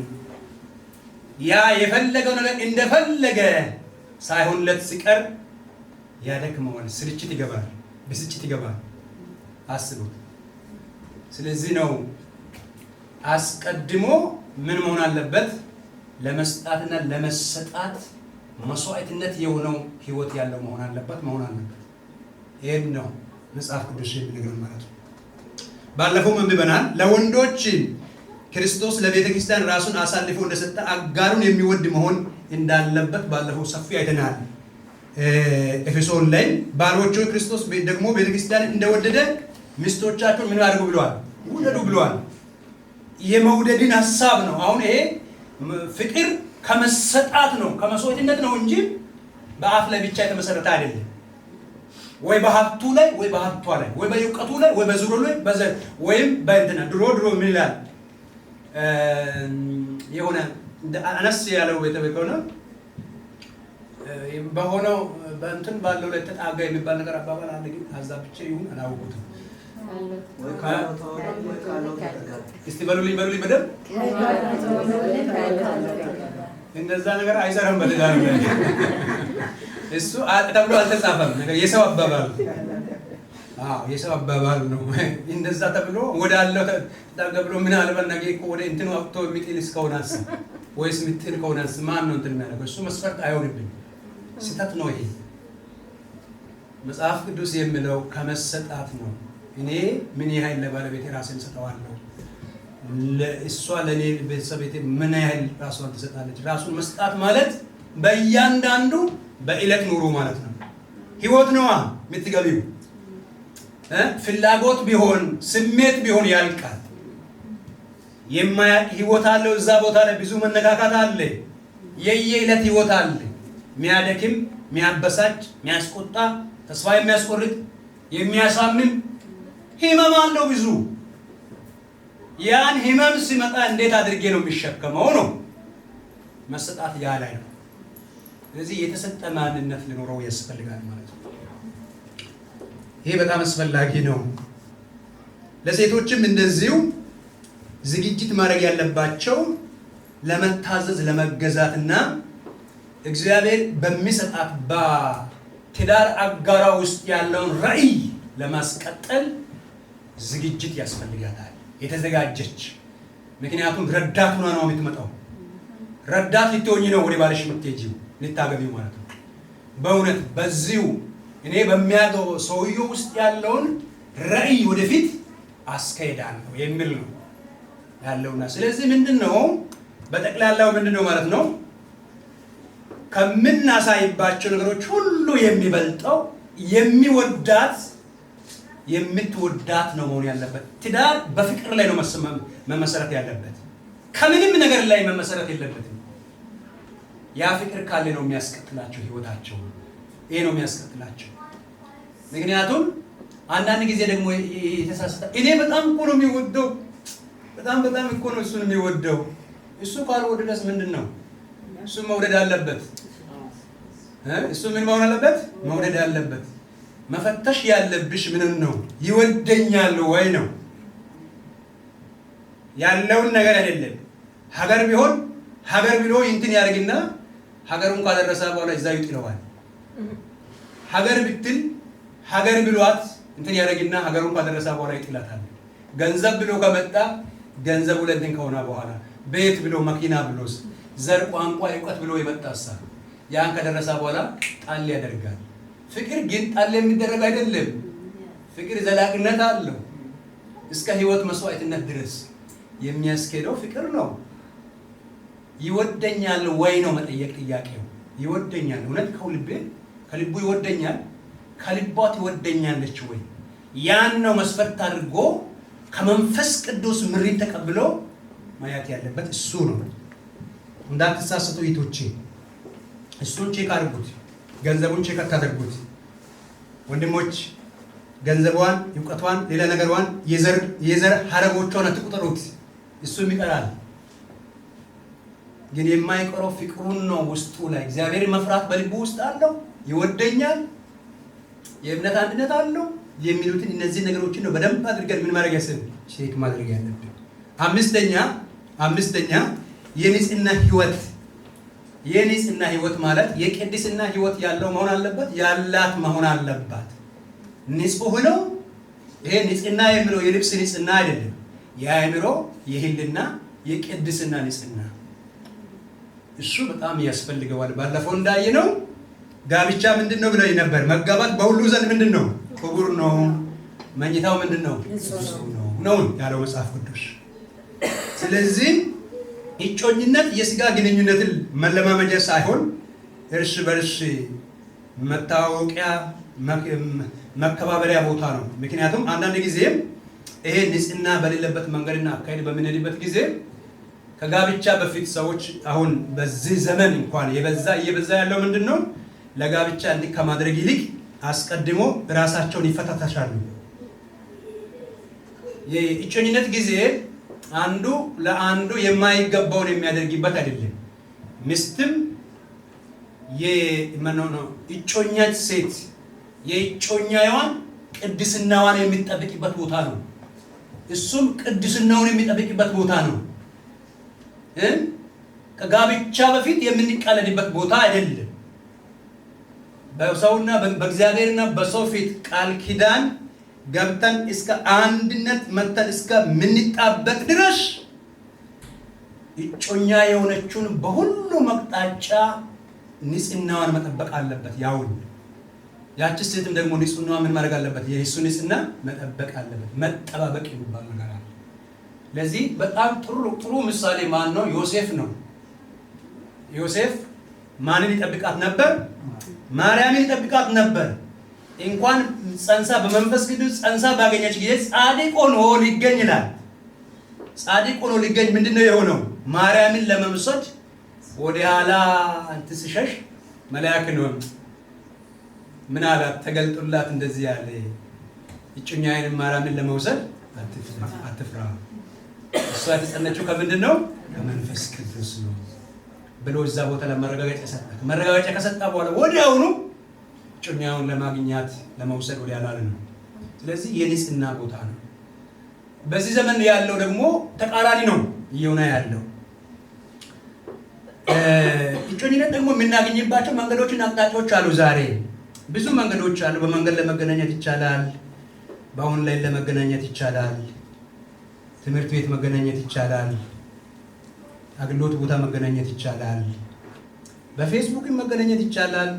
ያ የፈለገው ነገር እንደፈለገ ሳይሆንለት ሲቀር ያደክመዋል። ስልችት ይገባል፣ ብስጭት ይገባል። አስቡት። ስለዚህ ነው አስቀድሞ ምን መሆን አለበት? ለመስጣትና ለመሰጣት መስዋዕትነት የሆነው ህይወት ያለው መሆን አለበት። ይሄን ነው መጽሐፍ ቅዱስ የሚነግረን ማለት ነው። ባለፈው ምን ብለናል? ለወንዶች ክርስቶስ ለቤተ ክርስቲያን ራሱን አሳልፎ እንደሰጠ አጋሩን የሚወድ መሆን እንዳለበት ባለፈው ሰፊ አይተናል። ኤፌሶን ላይ ባሎች ክርስቶስ ደግሞ ቤተ ክርስቲያን እንደወደደ ሚስቶቻቸውን ምን አድርጉ ብለዋል? ውደዱ ብለዋል። የመውደድን ሐሳብ ነው። አሁን ይሄ ፍቅር ከመሰጣት ነው፣ ከመስዋዕትነት ነው እንጂ በአፍ ላይ ብቻ የተመሰረተ አይደለም። ወይ በሀብቱ ላይ ወይ በሀብቷ ላይ ወይ በእውቀቱ ላይ ወይ በዙሩ ላይ ወይም በእንትና ድሮ ምን ይላል የሆነ አነስ ያለው ቤተበከው ነው በሆነው በእንትን ባለው ላይ ተጣጋ የሚባል ነገር አባባል አለ። ግን አዛብቼ ይሁን አላወቁትም። እስቲ በሉልኝ በደምብ እንደዛ ነገር አይሰራም። በትዳር እሱ ተብሎ አልተጻፈም። ነገር የሰው አባባል የሰው አባባል ነው። እንደዛ ተብሎ ወዳለው ተዳገብሎ ምን አለበና ጌቆ ወደ እንትኑ አውጥቶ የሚጥል እስከሆነስ ወይስ የሚጥል ከሆነስ ማን ነው እንትን የሚያደርገው? እሱ መስፈርት አይሆንብኝ። ስህተት ነው ይሄ። መጽሐፍ ቅዱስ የሚለው ከመሰጣት ነው። እኔ ምን ያህል ለባለቤቴ ራሴን ሰጠዋለሁ፣ እሷ ለኔ ቤተሰቤቴ ምን ያህል ራሷን ትሰጣለች። ራሱን መስጣት ማለት በእያንዳንዱ በእለት ኑሮ ማለት ነው። ህይወት ነዋ የምትገቢው። ፍላጎት ቢሆን ስሜት ቢሆን ያልቃል። የማያልቅ ህይወት አለው። እዛ ቦታ ላይ ብዙ መነካካት አለ። የየዕለት ህይወት አለ። የሚያደክም፣ የሚያበሳጭ፣ የሚያስቆጣ፣ ተስፋ የሚያስቆርጥ፣ የሚያሳምን ህመም አለው ብዙ። ያን ህመም ሲመጣ እንዴት አድርጌ ነው የሚሸከመው ነው። መሰጣት ያ ላይ ነው። ስለዚህ የተሰጠ ማንነት ሊኖረው ያስፈልጋል ማለት ነው። ይሄ በጣም አስፈላጊ ነው። ለሴቶችም እንደዚሁ ዝግጅት ማድረግ ያለባቸው ለመታዘዝ ለመገዛትና እግዚአብሔር በሚሰጣት በትዳር አጋራ ውስጥ ያለውን ራዕይ ለማስቀጠል ዝግጅት ያስፈልጋታል። የተዘጋጀች። ምክንያቱም ረዳት ሆና ነው የምትመጣው። ረዳት ልትሆኚ ነው ወደ ባልሽ የምትሄጂው ልታገቢው ማለት ነው። በእውነት በዚሁ እኔ በሚያገባው ሰውየው ውስጥ ያለውን ራዕይ ወደፊት አስካሄዳለሁ የሚል ነው ያለውና ስለዚህ ምንድነው በጠቅላላው ምንድነው ማለት ነው ከምናሳይባቸው ነገሮች ሁሉ የሚበልጠው የሚወዳት የምትወዳት ነው መሆን ያለበት። ትዳር በፍቅር ላይ ነው መመሰረት ያለበት። ከምንም ነገር ላይ መመሰረት የለበትም። ያ ፍቅር ካለ ነው የሚያስቀጥላቸው ህይወታቸው። ይሄ ነው የሚያስቀጥላቸው። ምክንያቱም አንዳንድ ጊዜ ደግሞ የተሳሳተ እኔ በጣም እኮ ነው የሚወደው በጣም እኮ ነው እሱን የሚወደው። እሱ ካልወደደስ ምንድነው? እሱ መውደድ አለበት። እሱ ምን መሆን አለበት? መውደድ አለበት። መፈተሽ ያለብሽ ምን ነው? ይወደኛል ወይ ነው ያለውን ነገር አይደለም። ሀገር ቢሆን ሀገር ብሎ እንትን ያደርግና ሀገሩን ካደረሰ በኋላ እዛው ይጥለዋል። ሀገር ብትል ሀገር ብሏት እንትን ያደርግና ሀገሩን ካደረሰ በኋላ ይጥላታል። ገንዘብ ብሎ ከመጣ ገንዘቡ ለእንትን ከሆነ በኋላ ቤት ብሎ መኪና ብሎስ ዘር ቋንቋ እውቀት ብሎ የመጣሳ ያን ከደረሰ በኋላ ጣል ያደርጋል። ፍቅር ግን ጣል የሚደረግ አይደለም። ፍቅር ዘላቂነት አለው። እስከ ህይወት መስዋዕትነት ድረስ የሚያስኬደው ፍቅር ነው። ይወደኛል ወይ ነው መጠየቅ ጥያቄው። ይወደኛል እውነት ከልቡ ይወደኛል? ከልቧ ትወደኛለች ወይ? ያን ነው መስፈርት አድርጎ ከመንፈስ ቅዱስ ምሪት ተቀብሎ ማየት ያለበት እሱ ነው። እንዳትሳሳቱ እህቶቼ፣ እሱን ቼክ አድርጉት። ገንዘቡን ቼክ አታድርጉት ወንድሞች። ገንዘቧን፣ እውቀቷን፣ ሌላ ነገሯን የዘር ሐረጎቿን አትቁጠሩት። እሱም ይቀራል። ግን የማይቀረው ፍቅሩን ነው። ውስጡ ላይ እግዚአብሔር መፍራት በልቡ ውስጥ አለው። ይወደኛል፣ የእምነት አንድነት አለው የሚሉትን እነዚህ ነገሮችን ነው በደንብ አድርገን ምን ማድረግ ያስብ ቼክ ማድረግ ያለብን። አምስተኛ የንጽህና ህይወት። የንጽህና ህይወት ማለት የቅድስና ህይወት ያለው መሆን አለበት፣ ያላት መሆን አለባት። ንጹህ ነው። ይሄ ንጽህና የሚለው የልብስ ንጽህና አይደለም። የአእምሮ፣ የህልና፣ የቅድስና ንጽህና እሱ በጣም ያስፈልገዋል። ባለፈው እንዳየነው ጋብቻ ምንድነው ብለው ነበር? መጋባት በሁሉ ዘንድ ምንድነው? ክቡር ነው። መኝታው ምንድነው? ነው ያለው መጽሐፍ ቅዱስ። ስለዚህ እጮኝነት የስጋ ግንኙነትን መለማመጃ ሳይሆን እርስ በርስ መታወቂያ መከባበሪያ ቦታ ነው። ምክንያቱም አንዳንድ ጊዜ ይሄ ንጽህና በሌለበት መንገድና አካሄድ በምንሄድበት ጊዜ ከጋብቻ በፊት ሰዎች አሁን በዚህ ዘመን እንኳን እየበዛ ያለው ምንድነው? ለጋብቻ እንዲህ ከማድረግ ይልቅ አስቀድሞ ራሳቸውን ይፈታተሻሉ። የእጮኝነት ጊዜ አንዱ ለአንዱ የማይገባውን የሚያደርግበት አይደለም። ሚስትም እጮኛት ሴት የእጮኛዋን ቅድስናዋን የሚጠብቅበት ቦታ ነው። እሱም ቅድስናውን የሚጠብቅበት ቦታ ነው። ከጋብቻ በፊት የምንቃለድበት ቦታ አይደለም። በሰውና በእግዚአብሔርና በሰው ፊት ቃል ኪዳን ገብተን እስከ አንድነት መተን እስከ ምንጣበቅ ድረስ እጮኛ የሆነችውን በሁሉ መቅጣጫ ንጽህናዋን መጠበቅ አለበት። ያውን ያቺ ሴትም ደግሞ ንጽህናዋ ምን ማድረግ አለበት? የእሱ ንጽህና መጠበቅ አለበት። መጠባበቅ የሚባል ነገር አለ። ለዚህ በጣም ጥሩ ምሳሌ ማን ነው? ዮሴፍ ነው። ዮሴፍ ማንን ይጠብቃት ነበር? ማርያምን ይጠብቃት ነበር። እንኳን ጸንሳ በመንፈስ ቅዱስ ጸንሳ ባገኘች ጊዜ ጻድቅ ሆኖ ሊገኝ ይላል። ጻድቅ ሆኖ ሊገኝ ምንድነው የሆነው? ማርያምን ለመምሰል ወደ ኋላ እንትስሸሽ መልአክ ነው ምን አላት? ተገልጦላት እንደዚህ ያለ እጮኛዬን ማርያምን ለመውሰድ አትፍራ፣ እሷ የተጸነችው ከምንድን ነው? ከመንፈስ ቅዱስ ነው ብሎ እዛ ቦታ ለማረጋገጫ ሰጣት። መረጋገጫ ከሰጣ በኋላ ወዲያውኑ እጮኛውን ለማግኘት ለመውሰድ ወደ ያላለ ነው። ስለዚህ የንጽህና ቦታ ነው። በዚህ ዘመን ያለው ደግሞ ተቃራኒ ነው እየሆነ ያለው። እጮኝነት ደግሞ የምናገኝባቸው መንገዶችና አቅጣጫዎች አሉ። ዛሬ ብዙ መንገዶች አሉ። በመንገድ ለመገናኘት ይቻላል። በኦንላይን ለመገናኘት ይቻላል። ትምህርት ቤት መገናኘት ይቻላል። አገልግሎት ቦታ መገናኘት ይቻላል። በፌስቡክ መገናኘት ይቻላል።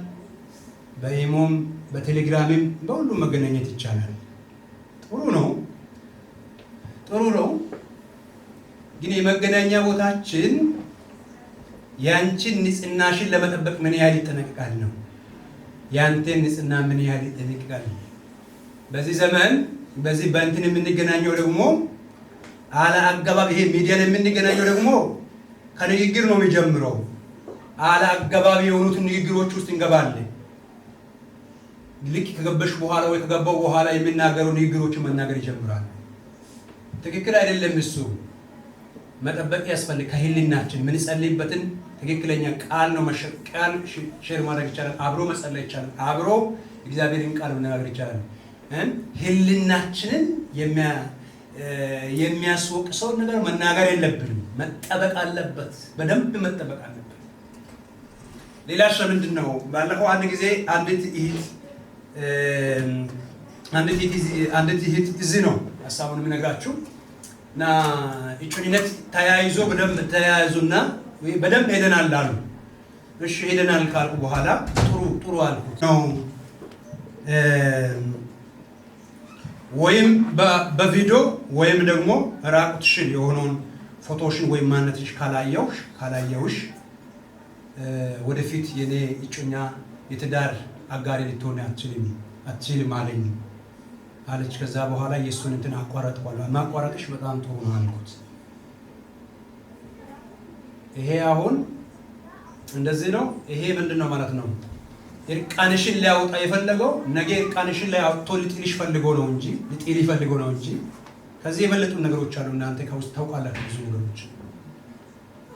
በኢሞም በቴሌግራምም በሁሉም መገናኘት ይቻላል። ጥሩ ነው። ግን የመገናኛ ቦታችን ያንቺን ንጽህናሽን ለመጠበቅ ምን ያህል ይጠነቅቃል ነው? ያንተን ንጽህና ምን ያህል ይጠነቅቃል? በዚህ ዘመን በዚህ በእንትን የምንገናኘው ደግሞ አለ አገባብ ይሄ ሚዲያን የምንገናኘው ደግሞ ከንግግር ነው የሚጀምረው። አለ አገባብ የሆኑት ንግግሮች ውስጥ እንገባለን። ልክ ከገበሽ በኋላ ወይ ከገባው በኋላ የሚናገሩ ንግግሮችን መናገር ይጀምራል። ትክክል አይደለም። እሱ መጠበቅ ያስፈልግ። ከህሊናችን ምን ጸልይበትን ትክክለኛ ቃል ነው ቃል ሼር ማድረግ ይቻላል። አብሮ መጸለይ ይቻላል። አብሮ እግዚአብሔርን ቃል መናገር ይቻላል። ህሊናችንን የሚያስወቅሰው ነገር መናገር የለብንም። መጠበቅ አለበት። በደንብ መጠበቅ አለበት። ሌላ ሸ ምንድነው? ባለፈው አንድ ጊዜ አንዲት እህት እዚህ ነው ሀሳቡን የምነግራችሁ እና እጮኝነት ተያይዞ በደንብ ተያይዙና በደንብ ሄደናል አሉ። እሺ ሄደናል ካልኩ በኋላ ጥሩ አልኩት ነው ወይም በቪዲዮ ወይም ደግሞ ራቁትሽን የሆነውን ፎቶሽን ወይም ማንነትሽ ካላየውሽ ወደፊት የኔ እጮኛ የትዳር አጋሪ ልትሆን አትችልም አለኝ አለች። ከዛ በኋላ የእሱን እንትን አቋረጥኳለሁ። ማቋረጥሽ በጣም ጥሩ ነው አልኩት። ይሄ አሁን እንደዚህ ነው። ይሄ ምንድን ነው ማለት ነው? እርቃንሽን ሊያወጣ የፈለገው ነገ እርቃንሽን ላይ አውጥቶ ሊጥልሽ ፈልጎ ነው እንጂ ከዚህ የበለጡ ነገሮች አሉ። እናንተ ከውስጥ ታውቃላችሁ ብዙ ነገሮች።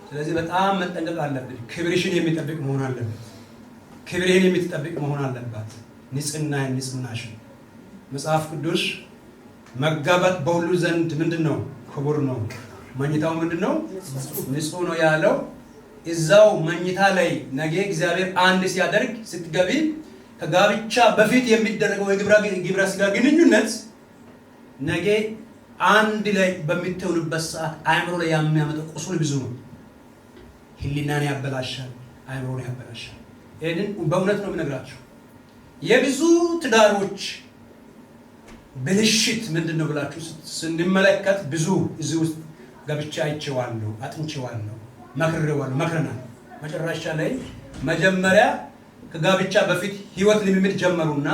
ስለዚህ በጣም መጠንቀቅ አለብን። ክብርሽን የሚጠብቅ መሆን አለበት። ክብርህን የምትጠብቅ መሆን አለባት። ንጽህናሽን መጽሐፍ ቅዱስ መጋባት በሁሉ ዘንድ ምንድን ነው? ክቡር ነው። መኝታው ምንድን ነው? ንጹህ ነው ያለው እዛው መኝታ ላይ ነገ እግዚአብሔር አንድ ሲያደርግ ስትገቢ ከጋብቻ በፊት የሚደረገው የግብረ ስጋ ግንኙነት ነገ አንድ ላይ በሚተውልበት ሰዓት አእምሮ ላይ የሚያመጣው ቁስል ብዙ ነው። ህሊናን ያበላሻል፣ አእምሮን ያበላሻል። ይሄንን በእውነት ነው የምነግራችሁ። የብዙ ትዳሮች ብልሽት ምንድነው ብላችሁ ስንመለከት ብዙ እዚህ ውስጥ ገብቻ አይቼዋለሁ፣ አጥንቼዋለሁ፣ መክረናል። መጨረሻ ላይ መጀመሪያ ከጋብቻ በፊት ህይወት ልምምድ ጀመሩና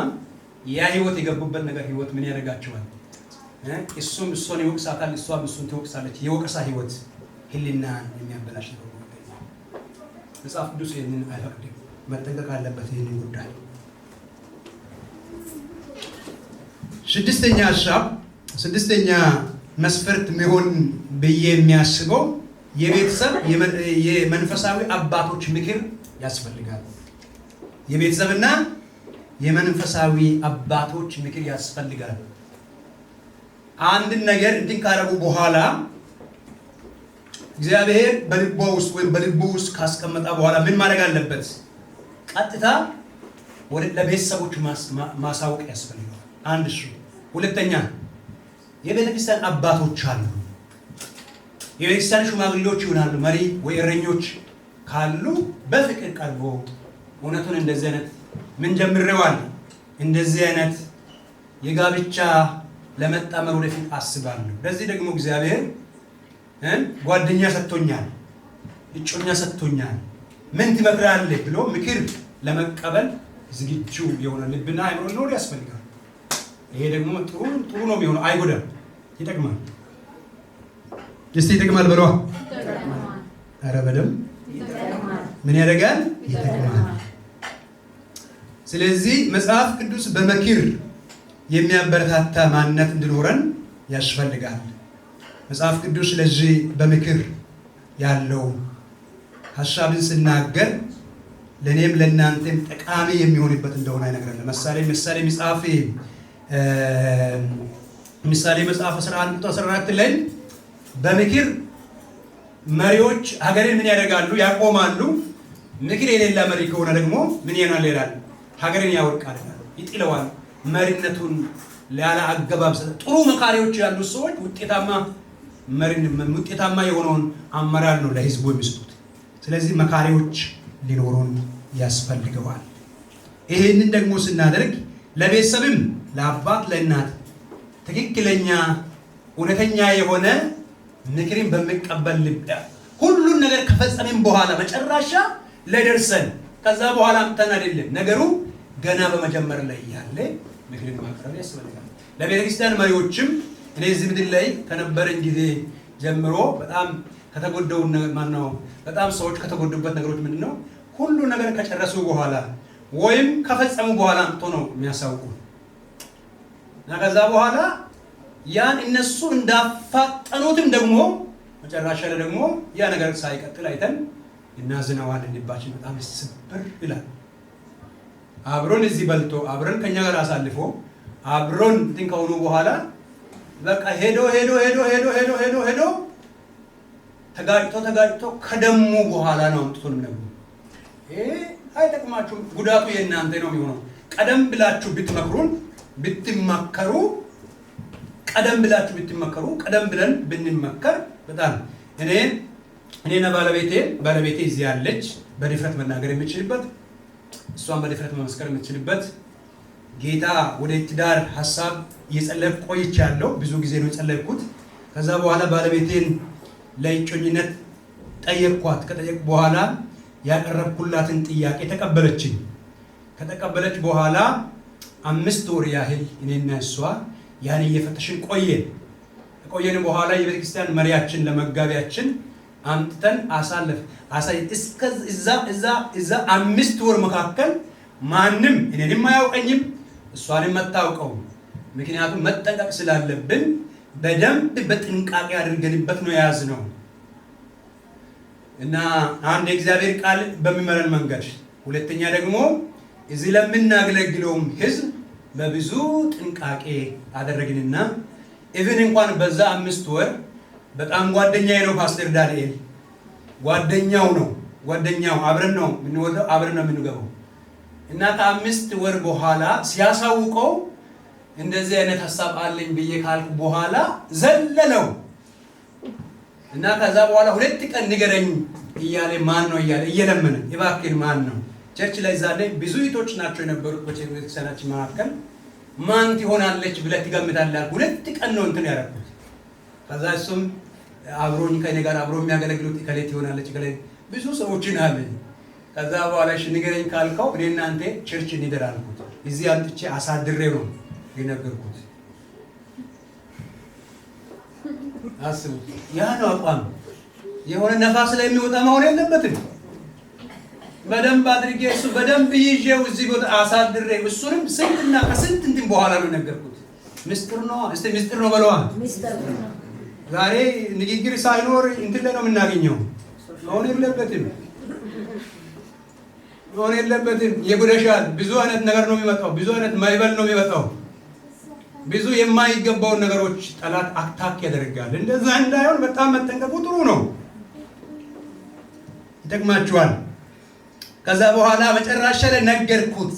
ያ ህይወት የገቡበት ነገር ህይወት ምን ያደርጋቸዋል? እሱም እሷን ይወቅሳታል፣ እሷም እሱን ትወቅሳለች። የወቀሳ ህይወት ህሊናን የሚያበላሽ ነው። መጽሐፍ ቅዱስ ይህንን አይፈቅድም። መጠንቀቅ አለበት ይህንን ጉዳይ። ስድስተኛ መስፈርት የሚሆን ብዬ የሚያስበው የቤተሰብ የመንፈሳዊ አባቶች ምክር ያስፈልጋል። የቤተሰብና የመንፈሳዊ አባቶች ምክር ያስፈልጋል። አንድን ነገር እንትን ካረጉ በኋላ እግዚአብሔር በልቦ ውስጥ ወይም በልቡ ውስጥ ካስቀመጠ በኋላ ምን ማድረግ አለበት? ቀጥታ ወደ ለቤተሰቦች ማሳወቅ ያስፈልጋል። አንድ እሱ። ሁለተኛ የቤተክርስቲያን አባቶች አሉ። የቤተክርስቲያን ሽማግሌዎች ይሆናሉ፣ መሪ ወይ እረኞች ካሉ በፍቅር ቀርቦ እውነቱን እንደዚህ አይነት ምን ጀምሬዋል፣ እንደዚህ አይነት የጋብቻ ለመጣመር ወደፊት አስባለሁ፣ ለዚህ ደግሞ እግዚአብሔር ጓደኛ ሰጥቶኛል፣ እጮኛ ሰጥቶኛል፣ ምን ትመክራለህ ብሎ ምክር ለመቀበል ዝግጁ የሆነ ልብና አእምሮ ኖር ያስፈልጋል። ይሄ ደግሞ ጥሩ ነው የሚሆነው፣ አይጎዳም፣ ይጠቅማል። እስቲ ይጠቅማል በለዋ። ኧረ በደምብ ምን ያደርጋል? ይጠቅማል። ስለዚህ መጽሐፍ ቅዱስ በምክር የሚያበረታታ ማንነት እንዲኖረን ያስፈልጋል። መጽሐፍ ቅዱስ ለዚህ በምክር ያለው ሀሳብን ስናገር ለእኔም ለእናንተም ጠቃሚ የሚሆንበት እንደሆነ አይነግረን። ምሳሌ መጽሐፍ 11:14 ላይ በምክር መሪዎች ሀገርን ምን ያደርጋሉ? ያቆማሉ። ምክር የሌላ መሪ ከሆነ ደግሞ ምን ይሆናል ይላል? ሀገርን ያወድቃል፣ ይጥለዋል። መሪነቱን ያለ አገባብ ጥሩ መካሪዎች ያሉት ሰዎች ውጤታማ የሆነውን አመራር ነው ለህዝቡ የሚሰጡት። ስለዚህ መካሪዎች ሊኖሩን ያስፈልገዋል። ይሄንን ደግሞ ስናደርግ ለቤተሰብም ለአባት ለእናት ትክክለኛ እውነተኛ የሆነ ምክርን በሚቀበል ልብ ሁሉን ነገር ከፈጸምን በኋላ መጨረሻ ለደርሰን ከዛ በኋላ አምጥተን አይደለም፣ ነገሩ ገና በመጀመር ላይ ያለ ምክርን ማቅረብ ያስፈልጋል። ለቤተክርስቲያን መሪዎችም እኔ እዚህ ምድር ላይ ከነበረኝ ጊዜ ጀምሮ በጣም በጣም ሰዎች ከተጎዱበት ነገሮች ምንድነው? ሁሉ ነገር ከጨረሱ በኋላ ወይም ከፈጸሙ በኋላ አምጥቶ ነው የሚያሳውቁ እና ከዛ በኋላ ያን እነሱ እንዳፋጠኑትም ደግሞ መጨረሻ ላይ ደግሞ ያ ነገር ሳይቀጥል አይተን እናዝነዋለን። ልባችን በጣም ይስብር ይላል። አብሮን እዚህ በልቶ አብሮን ከኛ ጋር አሳልፎ አብሮን እንትን ከሆኑ በኋላ በቃ ሄዶ ተጋጭቶ ከደሙ በኋላ ነው አምጥቶንም ነው። ይሄ አይጠቅማችሁም። ጉዳቱ የእናንተ ነው የሚሆነው። ቀደም ብላችሁ ቀደም ብለን ብንመከር በጣም እኔና ባለቤቴ እዚህ ያለች በድፍረት መናገር የምችልበት እሷን በድፍረት መመስከር የምችልበት ጌታ ወደ ትዳር ሐሳብ እየጸለይኩ ቆይቻለሁ። ብዙ ጊዜ ነው የጸለይኩት። ከዛ በኋላ ባለቤቴን ለእጮኝነት ጠየቅኳት። ከጠየቅ በኋላ ያቀረብኩላትን ጥያቄ ተቀበለችኝ። ከተቀበለች በኋላ 5 ወር ያህል እኔና እሷ ያን እየፈተሽን ቆየን። በኋላ የቤተክርስቲያን መሪያችን ለመጋቢያችን አምጥተን እዛ 5 ወር መካከል ማንም እኔንም አያውቀኝም እሷንም አታውቀው። ምክንያቱም መጠንቀቅ ስላለብን በደንብ በጥንቃቄ አድርገንበት ነው የያዝነው እና አንድ የእግዚአብሔር ቃል በሚመረን መንገድ፣ ሁለተኛ ደግሞ እዚህ ለምናገለግለውም ህዝብ በብዙ ጥንቃቄ አደረግንና ኢቭን እንኳን በዛ 5 ወር በጣም ጓደኛዬ ነው ፓስተር ዳንኤል፣ ጓደኛው አብረን ነው የምንወጣው፣ አብረን ነው የምንገባው እና ከ5 ወር በኋላ ሲያሳውቀው እንደዚህ አይነት ሐሳብ አለኝ ብዬ ካልኩ በኋላ ዘለለው እና ከዛ በኋላ 2 ቀን ንገረኝ እያለ ማን ነው እያለ እየለመነ እባክህ ማን ነው ቸርች ላይ ዛሬ ብዙ እህቶች ናቸው የነበሩት በቤተክርስቲያናችን መካከል ማን ትሆናለች ብለህ ትገምታለህ? 2 ቀን ነው እንትን ያደረኩት። ከዛ እሱም አብሮኝ ከኔ ጋር አብሮ የሚያገለግሉት ከሌት ትሆናለች ከሌ ብዙ ሰዎችን አለኝ። ከዛ በኋላ እሺ ንገረኝ ካልከው እኔ እናንተ ቸርች እንደር አልኩት። እዚህ አምጥቼ አሳድሬ ነው የነገርኩት። አስቡ፣ ያ ነው አቋም። የሆነ ነፋስ ላይ የሚወጣ መሆን የለበትም። በደንብ አድርጌ እሱ በደንብ ይዤው እዚህ ቦታ አሳድሬ እሱንም ስንትና ከስንት እንትን በኋላ ነው ነገርኩት። ምስጢር ነው። እስቲ ምስጢር ነው በለዋ። ዛሬ ንግግር ሳይኖር እንትን ላይ ነው የምናገኘው። መሆን የለበትም። ይጎዳሻል። ብዙ አይነት ነገር ነው የሚመጣው። ብዙ አይነት ማይበል ነው የሚመጣው። ብዙ የማይገባውን ነገሮች ጠላት አታክ ያደርጋል። እንደዛ እንዳይሆን በጣም መጠንቀቁ ጥሩ ነው። ይጠቅማችኋል። ከዛ በኋላ መጨረሻ ላይ ነገርኩት።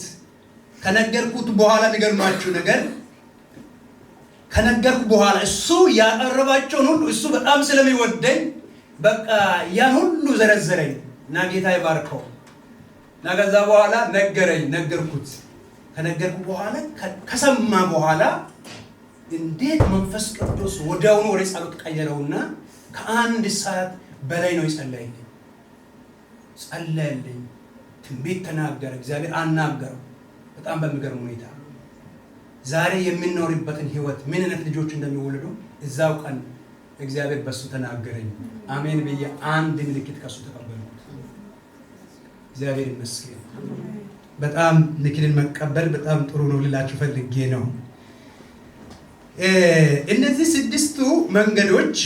ከነገርኩት በኋላ ንገርማችሁ ነገር ከነገርኩ በኋላ እሱ ያቀረባቸውን ሁሉ እሱ በጣም ስለሚወደኝ በቃ ያን ሁሉ ዘረዘረኝ እና ጌታ ይባርከው እና ከዛ በኋላ ነገርኩት። ከነገርኩ በኋላ ከሰማ በኋላ እንዴት መንፈስ ቅዱስ ወዲያውኑ ወደ ጸሎት ቀየረውና ከ1 ሰዓት በላይ ነው ጸለየልኝ። ትንቢት ተናገረ። እግዚአብሔር አናገረው በጣም በሚገርም ሁኔታ። ዛሬ የምንኖርበትን ህይወት ምን አይነት ልጆች እንደሚወለዱ እዛው ቀን እግዚአብሔር በሱ ተናገረኝ። አሜን ብዬ አንድ ምልክት ከሱ ተቀበልኩት። እግዚአብሔር ይመስገን። በጣም ምክርን መቀበል በጣም ጥሩ ነው ልላችሁ ፈልጌ ነው። እነዚህ 6ቱ መንገዶች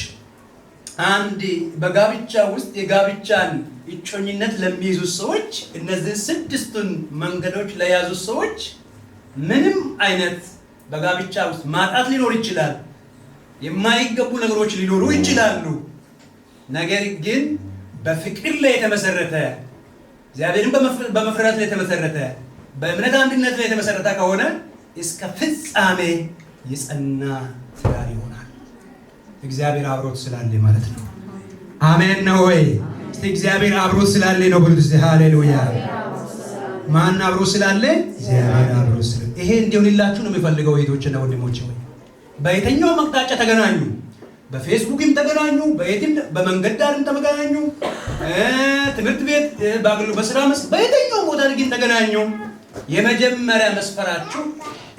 አንድ በጋብቻ ውስጥ የጋብቻን እጮኝነት ለሚይዙ ሰዎች እነዚህ 6ቱን መንገዶች ለያዙ ሰዎች ምንም አይነት በጋብቻ ውስጥ ማጣት ሊኖር ይችላል። የማይገቡ ነገሮች ሊኖሩ ይችላሉ። ነገር ግን በፍቅር ላይ የተመሰረተ እግዚአብሔርን በመፍራት ላይ የተመሰረተ በእምነት አንድነት ላይ የተመሰረተ ከሆነ እስከ ፍጻሜ የጸና ትዳር ይሆናል። እግዚአብሔር አብሮት ስላለ ማለት ነው። አሜን ነው ወይ? እስቲ እግዚአብሔር አብሮት ስላለ ነው ብሉት። እስቲ ሃሌሉያ። ማን አብሮት ስላለ? እግዚአብሔር አብሮት ስላለ። ይሄ እንዲሆንላችሁ ነው የሚፈልገው እህቶችና ወንድሞቼ። ወይ በየትኛው አቅጣጫ ተገናኙ፣ በፌስቡክም ተገናኙ፣ በየትም በመንገድ ዳርም ተገናኙ፣ ትምህርት ቤት፣ በስራ መስክ፣ በየትኛው ቦታ ግን ተገናኙ። የመጀመሪያ መስፈራችሁ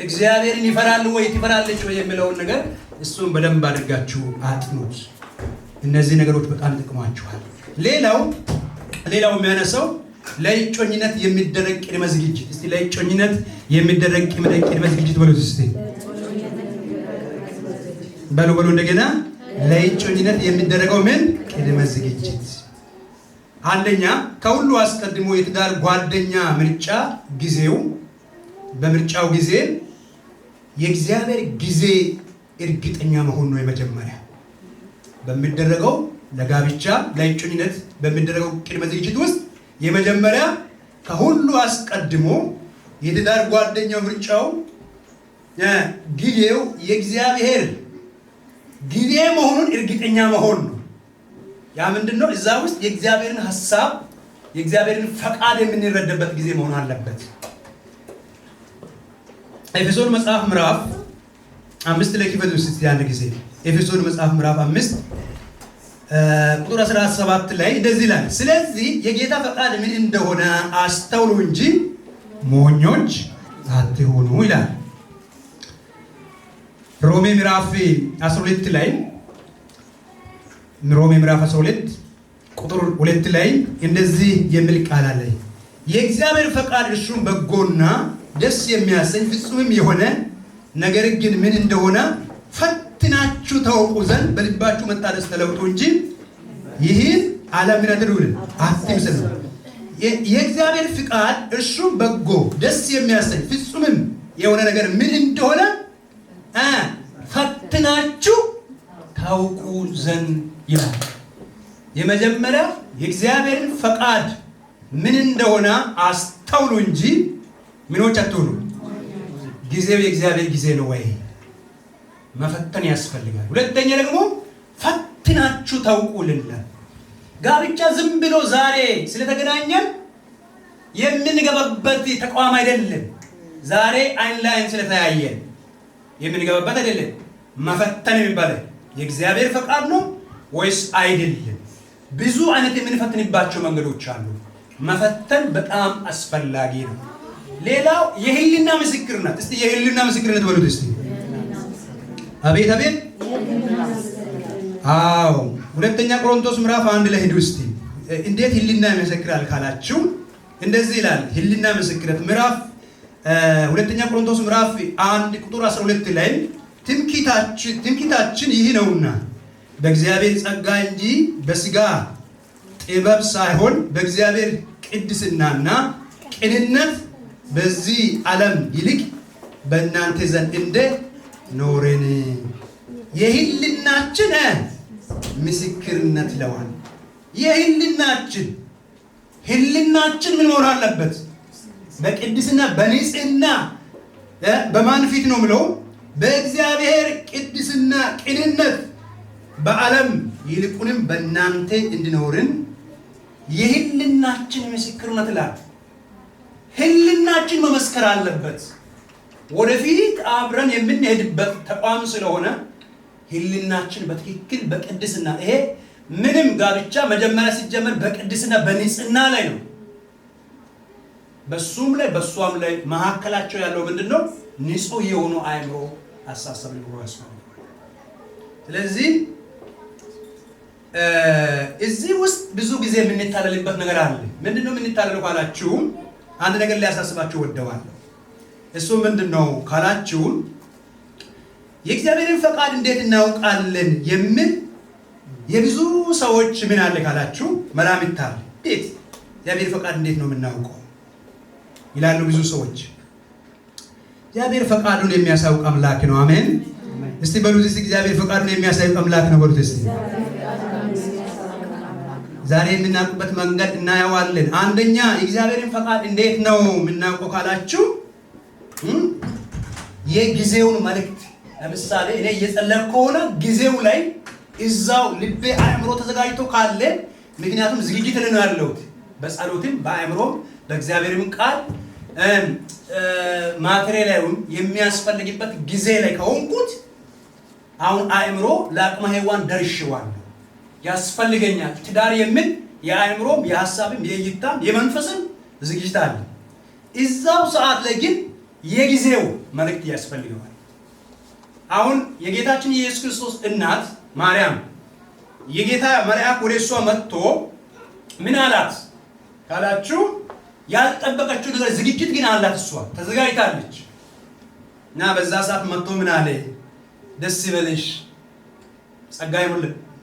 እግዚአብሔርን ይፈራል ወይ ትፈራለች ወይ የሚለውን ነገር እሱን በደንብ አድርጋችሁ አጥኑት። እነዚህ ነገሮች በጣም ይጠቅሟችኋል። ሌላው የሚያነሳው ለእጮኝነት የሚደረግ ቅድመ ዝግጅት። እስቲ ለእጮኝነት የሚደረግ ቅድመ ዝግጅት በሉት እስቲ በሉ እንደገና ለእጮኝነት የሚደረገው ምን ቅድመ ዝግጅት? አንደኛ ከሁሉ አስቀድሞ የትዳር ጓደኛ በምርጫው ጊዜ የእግዚአብሔር ጊዜ እርግጠኛ መሆን ነው። የመጀመሪያ በሚደረገው ለጋብቻ ለእጮኝነት በሚደረገው ቅድመ ዝግጅት ውስጥ የመጀመሪያ ከሁሉ አስቀድሞ የትዳር ጓደኛው ምርጫው ጊዜው የእግዚአብሔር ጊዜ መሆኑን እርግጠኛ መሆን ነው። ያ ምንድነው? እዛ ውስጥ የእግዚአብሔርን ሐሳብ የእግዚአብሔርን ፈቃድ የምንረዳበት ጊዜ መሆን አለበት። ኤፌሶን መጽሐፍ ምዕራፍ 5 ላይ ክፈቱ እስቲ አንድ ጊዜ። ኤፌሶን መጽሐፍ ምዕራፍ 5 ቁጥር 17 ላይ እንደዚህ ይላል፣ ስለዚህ የጌታ ፈቃድ ምን እንደሆነ አስተውሉ እንጂ ሞኞች አትሁኑ ይላል። ሮሜ ምዕራፍ 12 ላይ ሮሜ ምዕራፍ 12 ቁጥር 2 ላይ እንደዚህ የሚል ቃል አለ። የእግዚአብሔር ፈቃድ እርሱም በጎና ደስ የሚያሰኝ ፍጹምም የሆነ ነገር ግን ምን እንደሆነ ፈትናችሁ ታውቁ ዘንድ በልባችሁ መታደስ ተለውጡ እንጂ ይህን ዓለምን አትምሰሉ። የእግዚአብሔር ፈቃድ እርሱም በጎ ደስ የሚያሰኝ ፍጹምም የሆነ ነገር ምን እንደሆነ ፈትናችሁ ታውቁ ዘንድ ይላል። የመጀመሪያ የእግዚአብሔርን ፈቃድ ምን እንደሆነ አስተውሉ እንጂ ምኖች አትሁኑ። ጊዜው የእግዚአብሔር ጊዜ ነው ወይ? መፈተን ያስፈልጋል። ሁለተኛ ደግሞ ፈትናችሁ ታውቁ ይላል። ጋብቻ ዝም ብሎ ዛሬ ስለተገናኘን የምንገባበት ተቋም አይደለም። ዛሬ አይን ለአይን ስለተያየን የምንገባበት አይደለም። መፈተን የሚባለው የእግዚአብሔር ፈቃድ ነው ወይስ አይደለም? ብዙ አይነት የምንፈትንባቸው መንገዶች አሉ። መፈተን በጣም አስፈላጊ ነው። ሌላው የህሊና ምስክርነት። እስቲ የህሊና ምስክርነት በሉት እስቲ። አቤት አቤት። አዎ ሁለተኛ ቆሮንቶስ ምዕራፍ 1 ላይ ሄዱ እስቲ። እንዴት ህሊና ይመሰክራል ካላችሁ እንደዚህ ይላል። ህሊና ምስክርነት ምዕራፍ ሁለተኛ ቆሮንቶስ ምዕራፍ 1 ቁጥር 12 ላይ ትምክህታችን ይህ ነውና በእግዚአብሔር ጸጋ እንጂ በስጋ ጥበብ ሳይሆን በእግዚአብሔር ቅድስናና ቅንነት በዚህ ዓለም ይልቅ በእናንተ ዘንድ እንደ ኖረን የህሊናችን ምስክርነት ለዋል። የህሊናችን ምን መሆን አለበት? በቅድስና በንጽህና በማን ፊት ነው ምለው? በእግዚአብሔር ቅድስና ቅንነት በዓለም ይልቁንም በእናንተ እንድኖርን የህሊናችን ምስክርነት ላይ ህሊናችን መመስከር አለበት። ወደፊት አብረን የምንሄድበት ተቋም ስለሆነ ህሊናችን በትክክል በቅድስና ይሄ ምንም ጋብቻ መጀመሪያ ሲጀመር በቅድስና በንጽህና ላይ ነው። በሱም ላይ በሷም ላይ መካከላቸው ያለው ምንድነው? ንጹህ የሆኑ አእምሮ አሳሰብ ሊኖር ያስፈልጋል። ስለዚህ እዚህ ውስጥ ብዙ ጊዜ የምንታለልበት ነገር አለ። ምንድነው የምንታለለው ካላችሁ አንድ ነገር ሊያሳስባችሁ ወደዋለሁ። እሱ ምንድነው ካላችሁ የእግዚአብሔርን ፈቃድ እንዴት እናውቃለን የሚል የብዙ ሰዎች ምን አለ ካላችሁ መላምት አለ። እንዴት የእግዚአብሔር ፈቃድ እንዴት ነው የምናውቀው ይላሉ ብዙ ሰዎች። እግዚአብሔር ፈቃዱን የሚያሳውቅ አምላክ ነው። አሜን። እስቲ በሉት እስቲ እግዚአብሔር ፈቃዱን የሚያሳውቅ አምላክ ነው በሉት እስቲ። ዛሬ የምናውቅበት መንገድ እናየዋለን። አንደኛ የእግዚአብሔርን ፈቃድ እንዴት ነው የምናውቀው ካላችሁ የጊዜውን መልእክት። ለምሳሌ እኔ እየጸለይኩ ከሆነ ጊዜው ላይ እዛው ልቤ አእምሮ ተዘጋጅቶ ካለ፣ ምክንያቱም ዝግጅት ላይ ነው ያለሁት በጸሎትም በአእምሮም በእግዚአብሔርም ቃል ማቴሪያላዊም የሚያስፈልግበት ጊዜ ላይ ከሆንኩት አሁን አእምሮ ለአቅመ ሔዋን ደርሼዋለሁ፣ ያስፈልገኛል ትዳር የሚል የአእምሮም የሐሳብም የእይታም የመንፈስም ዝግጅት አለ። እዛው ሰዓት ላይ ግን የጊዜው መልእክት ያስፈልገዋል። አሁን የጌታችን የኢየሱስ ክርስቶስ እናት ማርያም የጌታ መልአክ ወደ እሷ መጥቶ ምን አላት ካላችሁ ያልጠበቀችው ነገር ዝግጅት ግን አላት። እሷ ተዘጋጅታለች እና በዛ ሰዓት መጥቶ ምን አለ? ደስ ይበልሽ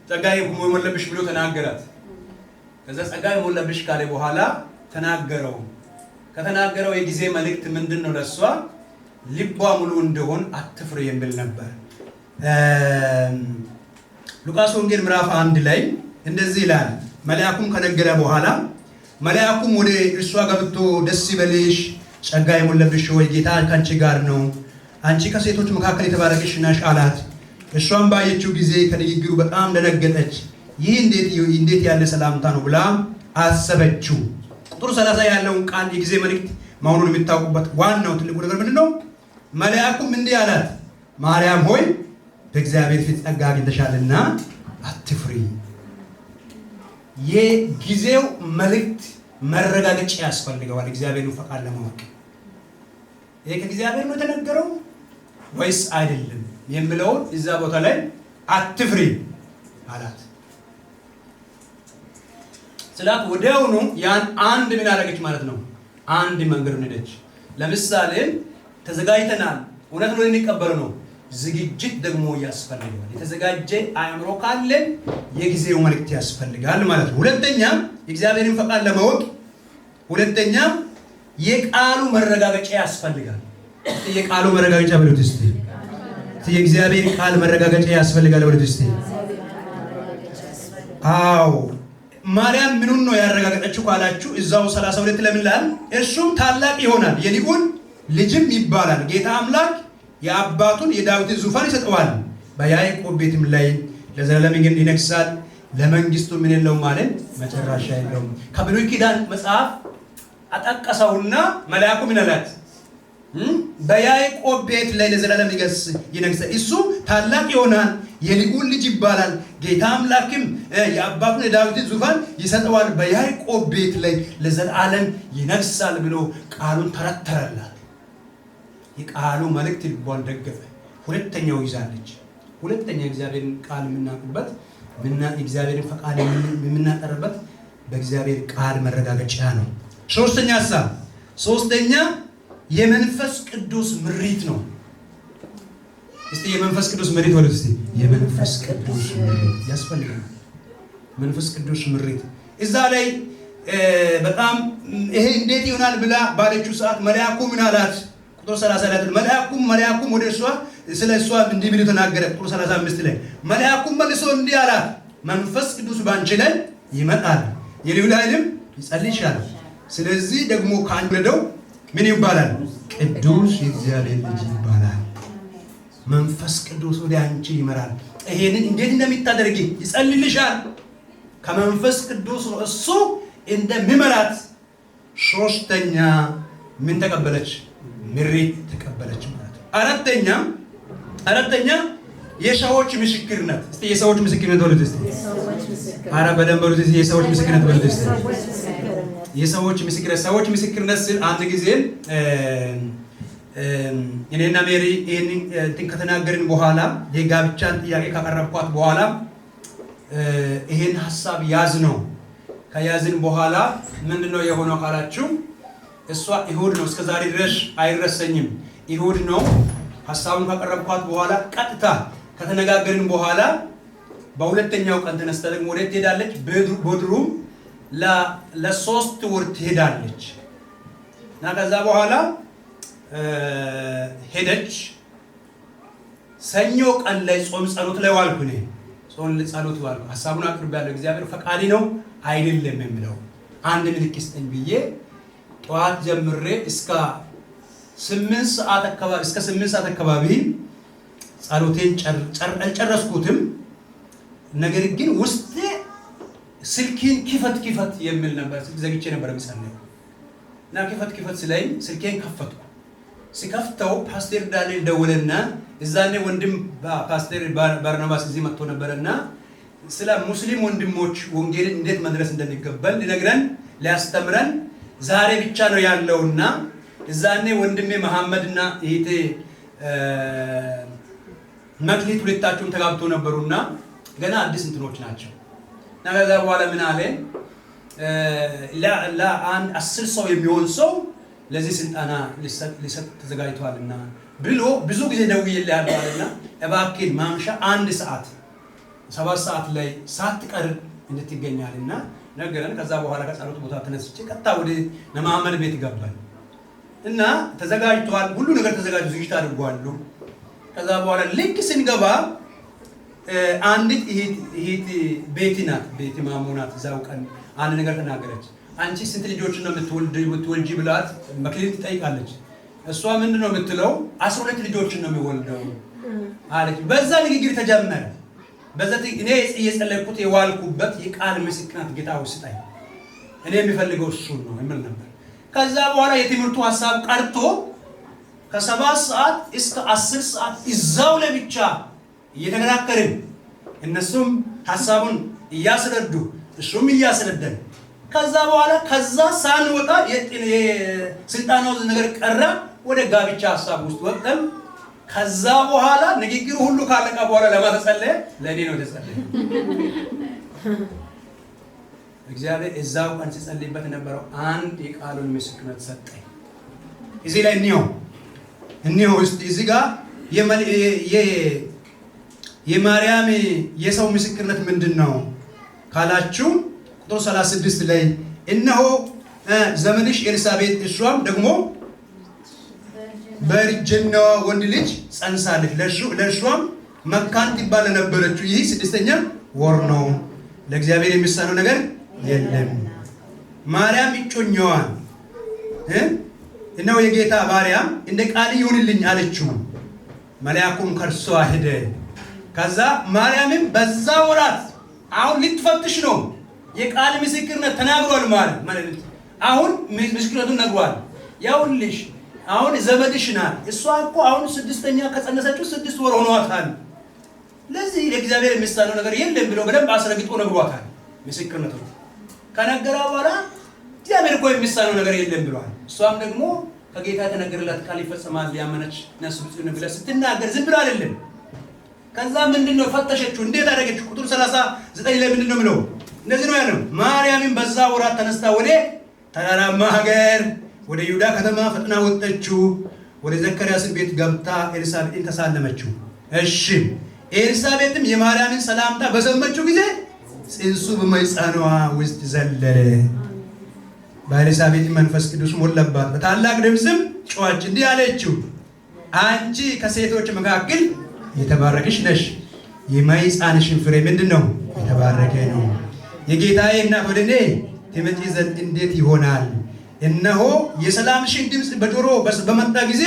ጸጋዬ ይሞላብሽ ብሎ ተናገራት። ከዛ ጸጋዬ ይሞላብሽ ካለ በኋላ ተናገረው። ከተናገረው የጊዜ መልእክት ምንድነው? ለሷ ልቧ ሙሉ እንደሆን አትፍሪ የሚል ነበር። ሉቃስ ወንጌል ምዕራፍ 1 ላይ እንደዚህ ይላል። መልአኩም ከነገረ በኋላ መልአኩም ወደ እርሷ ገብቶ ደስ ይበልሽ ጸጋ ይሞላብሽ ሆይ ጌታ ካንቺ ጋር ነው፣ አንቺ ከሴቶች መካከል የተባረክሽ ነሽ አላት። እሷም ባየችው ጊዜ ከንግግሩ በጣም ደነገጠች። ይህ እንዴት ያለ ሰላምታ ነው ብላ አሰበችው። ቁጥር 30 ያለውን ቃል የጊዜ መልእክት መሆኑን የምታውቁበት ዋናው ትልቁ ነገር ምንድነው? መልአኩም እንዲህ አላት፣ ማርያም ሆይ በእግዚአብሔር ፊት ጸጋ አግኝተሻልና አትፍሪ። የጊዜው መልእክት መረጋገጫ ያስፈልገዋል። እግዚአብሔርን ፈቃድ ለማወቅ ይሄ ከእግዚአብሔር ነው የተነገረው ወይስ አይደለም የሚለውን እዛ ቦታ ላይ አትፍሪ አላት። ስላት ወዲያውኑ ያን አንድ ምን አደረገች ማለት ነው? አንድ መንገድ ሄደች። ለምሳሌ ተዘጋጅተናል፣ እውነት ነው እንቀበል ነው። ዝግጅት ደግሞ ያስፈልጋል። የተዘጋጀ አእምሮ ካለ የጊዜው መልእክት ያስፈልጋል ማለት ነው። ሁለተኛ የእግዚአብሔርን ፈቃድ ለማወቅ ሁለተኛ የቃሉ መረጋገጫ ያስፈልጋል። የቃሉ መረጋገጫ ብሉት እስቲ። የእግዚአብሔር ቃል መረጋገጫ ያስፈልጋል ብሉት እስቲ። አዎ ማርያም ምኑን ነው ያረጋገጠችው ካላችሁ እዛው 32 ለምን ይላል? እርሱም ታላቅ ይሆናል የልዑል ልጅም ይባላል። ጌታ አምላክ የአባቱን የዳዊትን ዙፋን ይሰጠዋል፣ በያዕቆብ ቤትም ላይ ለዘላለም ይነግሣል፣ ለመንግስቱ ምን የለውም ማለት መጨረሻ የለውም። ከብሉይ ኪዳን መጽሐፍ አጠቀሰውና መልአኩ ምን አላት? በያዕቆብ ቤት ላይ ለዘላለም ይነግሣል፣ እሱ ታላቅ ይሆናል የልዑል ልጅ ይባላል፣ ጌታ አምላክም የአባቱን የዳዊትን ዙፋን ይሰጠዋል፣ በያዕቆብ ቤት ላይ ለዘላለም ይነግሣል ብሎ ቃሉን ተረተረላት። የቃሉ መልእክት ልቧን ደገፈ። ሁለተኛው ይዛለች። ሁለተኛ እግዚአብሔርን ቃል የምናውቅበት እግዚአብሔርን ፈቃድ የምናጠርበት በእግዚአብሔር ቃል መረጋገጫ ነው። ሶስተኛ ሐሳብ ሶስተኛ የመንፈስ ቅዱስ ምሪት ነው። እስቲ የመንፈስ ቅዱስ ምሪት ወሉት እስቲ። የመንፈስ ቅዱስ ምሪት ያስፈልጋል። መንፈስ ቅዱስ ምሪት እዛ ላይ በጣም ይሄ እንዴት ይሆናል ብላ ባለችው ሰዓት መልአኩ ምን አላት? ቁጥር 34 መልአኩም ወደ እሷ ስለ እሷ እንዲህ ብሎ ተናገረ። ቁጥር 35 ላይ መልአኩም መልሶ እንዲህ አላት፣ መንፈስ ቅዱስ ባንቺ ላይ ይመጣል፣ የልዑል ኃይልም ይጸልይሻል። ስለዚህ ደግሞ ከአንቺ ወለደው ምን ይባላል? ቅዱስ የእግዚአብሔር ልጅ ይባላል። መንፈስ ቅዱስ ወደ አንቺ ይመራል። ይሄንን እንዴት እንደምታደርጊ ይጸልይልሻል። ከመንፈስ ቅዱስ ነው እሱ እንደሚመራት። ሶስተኛ ምን ተቀበለች? ምሪት ተቀበለች ማለት ነው። አራተኛ የሰዎች ምስክርነት። እስቲ የሰዎች ምስክርነት በሉት እስቲ። አረ በደንብ በሉት እስቲ። የሰዎች ምስክርነት በሉት እስቲ። የሰዎች ምስክርነት። ሰዎች ምስክርነት ስል አንድ ጊዜ እኔና ሜሪ ይሄንን ከተናገርን በኋላ የጋብቻን ጥያቄ ካቀረብኳት በኋላ ይሄን ሐሳብ ያዝ ነው። ከያዝን በኋላ ምንድነው የሆነው ካላችሁ እሷ ይሁድ ነው እስከዛሬ ድረስ አይረሰኝም። ይሁድ ነው ሐሳቡን ካቀረብኳት በኋላ ቀጥታ ከተነጋገርን በኋላ በሁለተኛው ቀን ተነስታ ደግሞ ወደ ትሄዳለች። ቦድሩም ለሶስት ወር ትሄዳለች እና ከዛ በኋላ ሄደች። ሰኞ ቀን ላይ ጾም ጸሎት ላይ ዋልኩ። እኔ ጾም ጸሎት ዋልኩ። ሐሳቡን አቅርቤያለሁ። እግዚአብሔር ፈቃዲ ነው አይደለም የሚለው አንድ ምልክት ስጠኝ ብዬ ጠዋት ጀምሬ እስከ 8 ሰዓት አካባቢ ጸሎቴን አልጨረስኩትም። ነገር ግን ውስጤ ስልኬን ክፈት የሚል ነበር። ስልክ ዘግቼ ነበር የምጸልየው እና ክፈት ስለኝ ስልኬን ከፈትኩ። ሲከፍተው ፓስተር ዳንኤል ደወለና እዛኔ ወንድም ፓስተር ባርናባስ እዚህ መጥቶ ነበርና ስለ ሙስሊም ወንድሞች ወንጌልን እንዴት መድረስ እንደሚገባል ሊነግረን ሊያስተምረን ዛሬ ብቻ ነው ያለውና እዛኔ ወንድሜ መሐመድና እህቴ መክሊት ሁለታቸውም ተጋብቶ ነበሩና ገና አዲስ እንትኖች ናቸው። እና ከዛ በኋላ ምን አለ ለአንድ 10 ሰው የሚሆን ሰው ለዚህ ስልጣና ሊሰጥ ተዘጋጅቷልና ብሎ ብዙ ጊዜ ደውዬልሃለሁ አለና እባክህን ማምሻ 1 ሰዓት 7 ሰዓት ላይ ሳትቀር እንድትገኛልና ነገረን። ከዛ በኋላ ከጸሎት ቦታ ተነስቼ ቀጥታ ወደ መሐመድ ቤት ገባን እና ተዘጋጅቷል፣ ሁሉ ነገር ተዘጋጅቶ ዝግጅት አድርጓል። ከዛ በኋላ ልክ ስንገባ አንዲት እህት ቤቲ ናት፣ ቤቲ ማሙናት እዛው ቀን አንድ ነገር ተናገረች። አንቺ ስንት ልጆች ነው የምትወልጂ ብላት መክሊት ትጠይቃለች። እሷ ምንድነው የምትለው 12 ልጆች ነው የሚወልደው አለች። በዛ ንግግር ተጀመረ። በዛ እኔ እየጸለይኩት የዋልኩበት የቃል ምስክርነት ጌታው ስጠኝ፣ እኔ የሚፈልገው እሱ ነው የሚል ነበር። ከዛ በኋላ የትምህርቱ ሐሳብ ቀርቶ ከ7 ሰዓት እስከ 10 ሰዓት እዛው ላይ ብቻ እየተከራከርን እነሱም ሐሳቡን እያስረዱ እሱም እያስረዳን ከዛ በኋላ ከዛ ሳንወጣ የስልጣናው ነገር ቀረ። ወደ ጋብቻ ሐሳብ ውስጥ ወጥተን ከዛ በኋላ ንግግሩ ሁሉ ካለቀ በኋላ ለማተጸለየ ለኔ ነው ተጸለየ። እግዚአብሔር እዛው ቀን ሲጸልይበት የነበረው አንድ የቃሉን ምስክርነት ሰጠኝ። እዚህ ላይ እኒው ውስጥ እዚህ ጋር የማርያም የሰው ምስክርነት ምንድነው ካላችሁ ቁጥር 36 ላይ እነሆ ዘመንሽ ኤልሳቤጥ እሷም ደግሞ በእርጅናዋ ወንድ ልጅ ጸንሳለች፣ ለእርሷም መካን ትባል ነበረችው። ይህ 6ኛ ወር ነው፣ ለእግዚአብሔር የሚሳነው ነገር የለም። ማርያም እጮኛዋን እነሆ የጌታ ባሪያም እንደ ቃል ይሁንልኝ አለችው። መልአኩም ከእርሷ ሄደ። ከዛ ማርያምም በዛ ወራት አሁን ልትፈትሽ ነው። የቃል ምስክርነት ተናግሯል ማለት አሁን ምስክርነቱን ነግሯል። ያውልሽ አሁን ዘመድሽ ናት። እሷ እኮ አሁን 6ኛ ከጸነሰችው 6 ወር ሆኗታል። ለዚህ ለእግዚአብሔር የሚሳነው ነገር የለም ብሎ በደንብ አስረግጦ ነግሯታል። ምስክርነቱ ከነገራ በኋላ እግዚአብሔር እኮ የሚሳነው ነገር የለም ብሏል። እሷም ደግሞ ከጌታ የተነገረላት ቃል ይፈጸማል ያመነች ነፍስ ብፁዕ ነው ብላ ስትናገር ዝም ብሎ አይደለም። ከዛ ምንድነው ፈተሸችው? እንዴት አደረገችው? ቁጥር 39 ላይ ምንድነው ብለው እንደዚህ ነው ያለው። ማርያምን በዛ ወራት ተነስታ ወደ ተራራማ ሀገር ወደ ይሁዳ ከተማ ፈጥና ወጣችው። ወደ ዘካርያስ ቤት ገብታ ኤልሳቤጥን ተሳለመችው። እሺ ኤልሳቤጥም የማርያምን ሰላምታ በሰማችው ጊዜ ጽንሱ በማኅፀኗ ውስጥ ዘለለ። በኤልሳቤጥ መንፈስ ቅዱስ ሞላባት። በታላቅ ድምፅም ጮኸች እንዲህ አለችው፣ አንቺ ከሴቶች መካከል የተባረክሽ ነሽ፣ የማኅፀንሽን ፍሬ ምንድነው? የተባረከ ነው። የጌታዬ እናት ወደ እኔ ትመጪ ዘንድ እንዴት ይሆናል? እነሆ የሰላምሽን ድምፅ በጆሮ በመጣ ጊዜ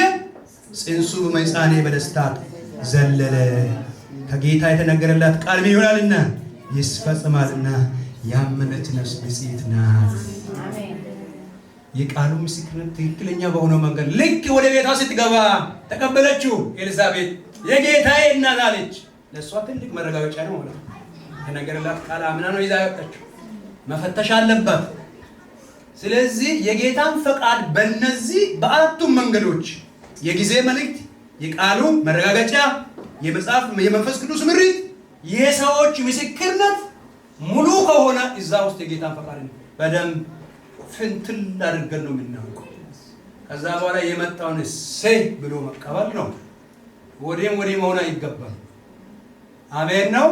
ጽንሱ በማኅፀኔ በደስታ ዘለለ። ከጌታ የተነገረላት ቃል ምን ይሆናልና ይፈጸማልና ያመነች ነፍስ ብፅዕት ናት። የቃሉ ምስክርነት ትክክለኛ በሆነው መንገድ ልክ ወደ ቤቷ ስትገባ ተቀበለችው። ኤልሳቤጥ የጌታዬ እናት አለች። ለእሷ ትልቅ መረጋገጫ ነው ማለት ነው። የተነገረላት ቃል አምና ነው ይዛ ያወጣችው። መፈተሽ አለባት። ስለዚህ የጌታን ፈቃድ በእነዚህ በአራቱም መንገዶች የጊዜ መልእክት፣ የቃሉ መረጋገጫ፣ የመንፈስ ቅዱስ ምሪት፣ የሰዎች ምስክርነት ሙሉ ከሆነ እዛ ውስጥ የጌታን ፈቃድ በደንብ ፍንትል አድርገን ነው የምናውቀው። ከዛ በኋላ የመጣውን እሰይ ብሎ መቀበል ነው። ወዲህም ወዲህ መሆን አይገባም። አሜን ነው።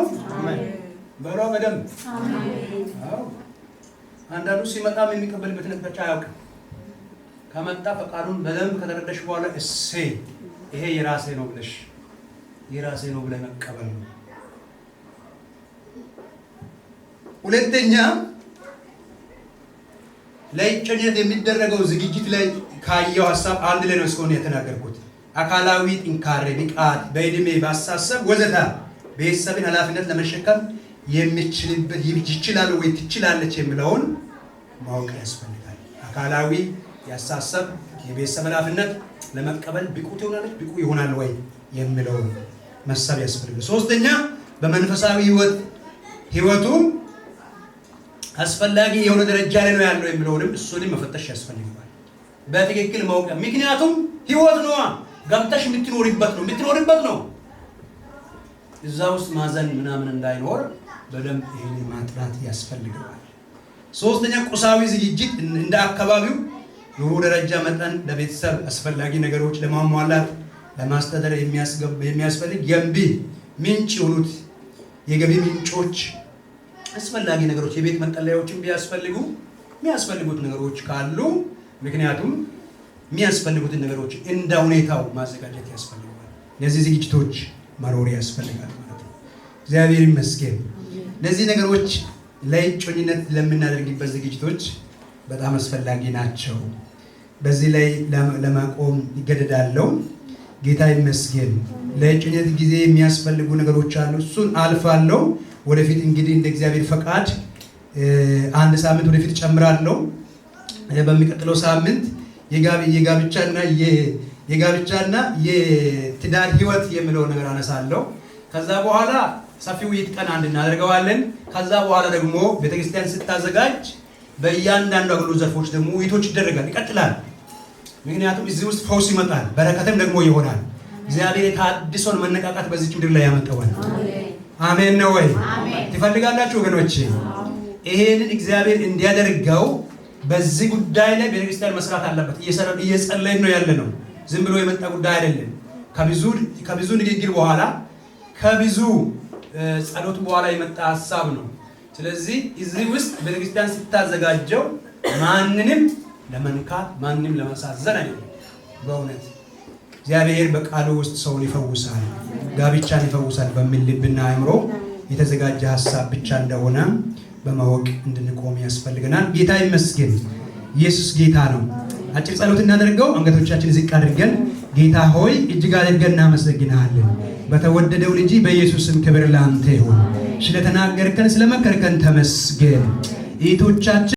በሎ በደንብ አንዳንዱ ሲመጣም የሚቀበልበት ነጥብ አያውቅም። ከመጣ ፈቃዱን በደንብ ከተረዳሽ በኋላ እሰይ ይሄ የራሴ ነው ብለሽ የራሴ ነው ብለህ መቀበል ነው። ሁለተኛ ለእጮኝነት የሚደረገው ዝግጅት ላይ ካየው ሐሳብ አንድ ላይ ነው እስካሁን የተናገርኩት። አካላዊ ጥንካሬ፣ ንቃት፣ በእድሜ ባሳሰብ ወዘተ ቤተሰብን ኃላፊነት ለመሸከም የሚችልበት ይችላል ወይ ትችላለች የሚለውን ማወቅ ያስፈልጋል። አካላዊ ያሳሰብ የቤተሰብ ኃላፊነት ለመቀበል ብቁ ትሆናለች ብቁ ይሆናል ወይ የሚለውን መሳብ ያስፈልጋል። ሶስተኛ በመንፈሳዊ ህይወቱ አስፈላጊ የሆነ ደረጃ ላይ ነው ያለው የሚለውንም እሱንም መፈተሽ ያስፈልጋል። በትክክል ማወቅ ምክንያቱም ህይወት ነው ገብተሽ የምትኖርበት ነው። እዛ ውስጥ ማዘን ምናምን እንዳይኖር በደንብ ይሄን ማጥራት ያስፈልጋል። ሶስተኛ ቁሳዊ ዝግጅት እንደ አካባቢው ኑሮ ደረጃ መጠን ለቤተሰብ አስፈላጊ ነገሮች ለማሟላት ለማስተዳደር የሚያስፈልግ ገንቢ ምንጭ የሆኑት የገቢ ምንጮች አስፈላጊ ነገሮች የቤት መጠለያዎችን ቢያስፈልጉ የሚያስፈልጉት ነገሮች ካሉ ምክንያቱም የሚያስፈልጉት ነገሮች እንደ ሁኔታው ማዘጋጀት ያስፈልጋል። ለዚህ ዝግጅቶች መኖር ያስፈልጋል ማለት ነው። እግዚአብሔር ይመስገን። ለዚህ ነገሮች ለእጮኝነት ለምናደርግበት ዝግጅቶች በጣም አስፈላጊ ናቸው። በዚህ ላይ ለማቆም ይገደዳለው። ጌታ ይመስገን። ለእጮኝነት ጊዜ የሚያስፈልጉ ነገሮች አሉ። እሱን አልፋለሁ። ወደፊት እንግዲህ እንደ እግዚአብሔር ፈቃድ አንድ ሳምንት ወደፊት ጨምራለሁ። በሚቀጥለው ሳምንት የጋብቻና የትዳር ህይወት የሚለው ነገር አነሳለሁ። ከዛ በኋላ ሰፊው ውይይት ቀን አንድ እናደርገዋለን። ከዛ በኋላ ደግሞ ቤተክርስቲያን ስታዘጋጅ በእያንዳንዱ አገልግሎት ዘርፎች ደግሞ ውይይቶች ይደረጋል፣ ይቀጥላል። ምክንያቱም እዚህ ውስጥ ፈውስ ይመጣል፣ በረከትም ደግሞ ይሆናል። እግዚአብሔር የታድሶን መነቃቃት በዚህ ምድር ላይ ያመጣዋል። አሜን ነው ወይ? ትፈልጋላችሁ ወገኖቼ? ይሄንን እግዚአብሔር እንዲያደርገው በዚህ ጉዳይ ላይ ቤተክርስቲያን መስራት አለበት። እየጸለይን ነው ያለ ነው። ዝም ብሎ የመጣ ጉዳይ አይደለም። ከብዙ ንግግር በኋላ ከብዙ ጸሎት በኋላ የመጣ ሐሳብ ነው። ስለዚህ እዚህ ውስጥ ቤተክርስቲያን ስታዘጋጀው ማንንም ለመንካት ማንንም ለማሳዘን አይደለም። በእውነት እግዚአብሔር በቃሉ ውስጥ ሰውን ይፈውሳል፣ ጋብቻን ይፈውሳል በሚል ልብና አእምሮ የተዘጋጀ ሐሳብ ብቻ እንደሆነ በማወቅ እንድንቆም ያስፈልገናል። ጌታ ይመስገን። ኢየሱስ ጌታ ነው። አጭር ጸሎት እናደርገው። አንገቶቻችን ዝቅ አድርገን ጌታ ሆይ እጅግ አድርገን እናመሰግናለን። በተወደደው ልጅ በኢየሱስም ክብር ላንተ ይሁን። ስለተናገርከን ስለመከርከን ተመስገን። እህቶቻችን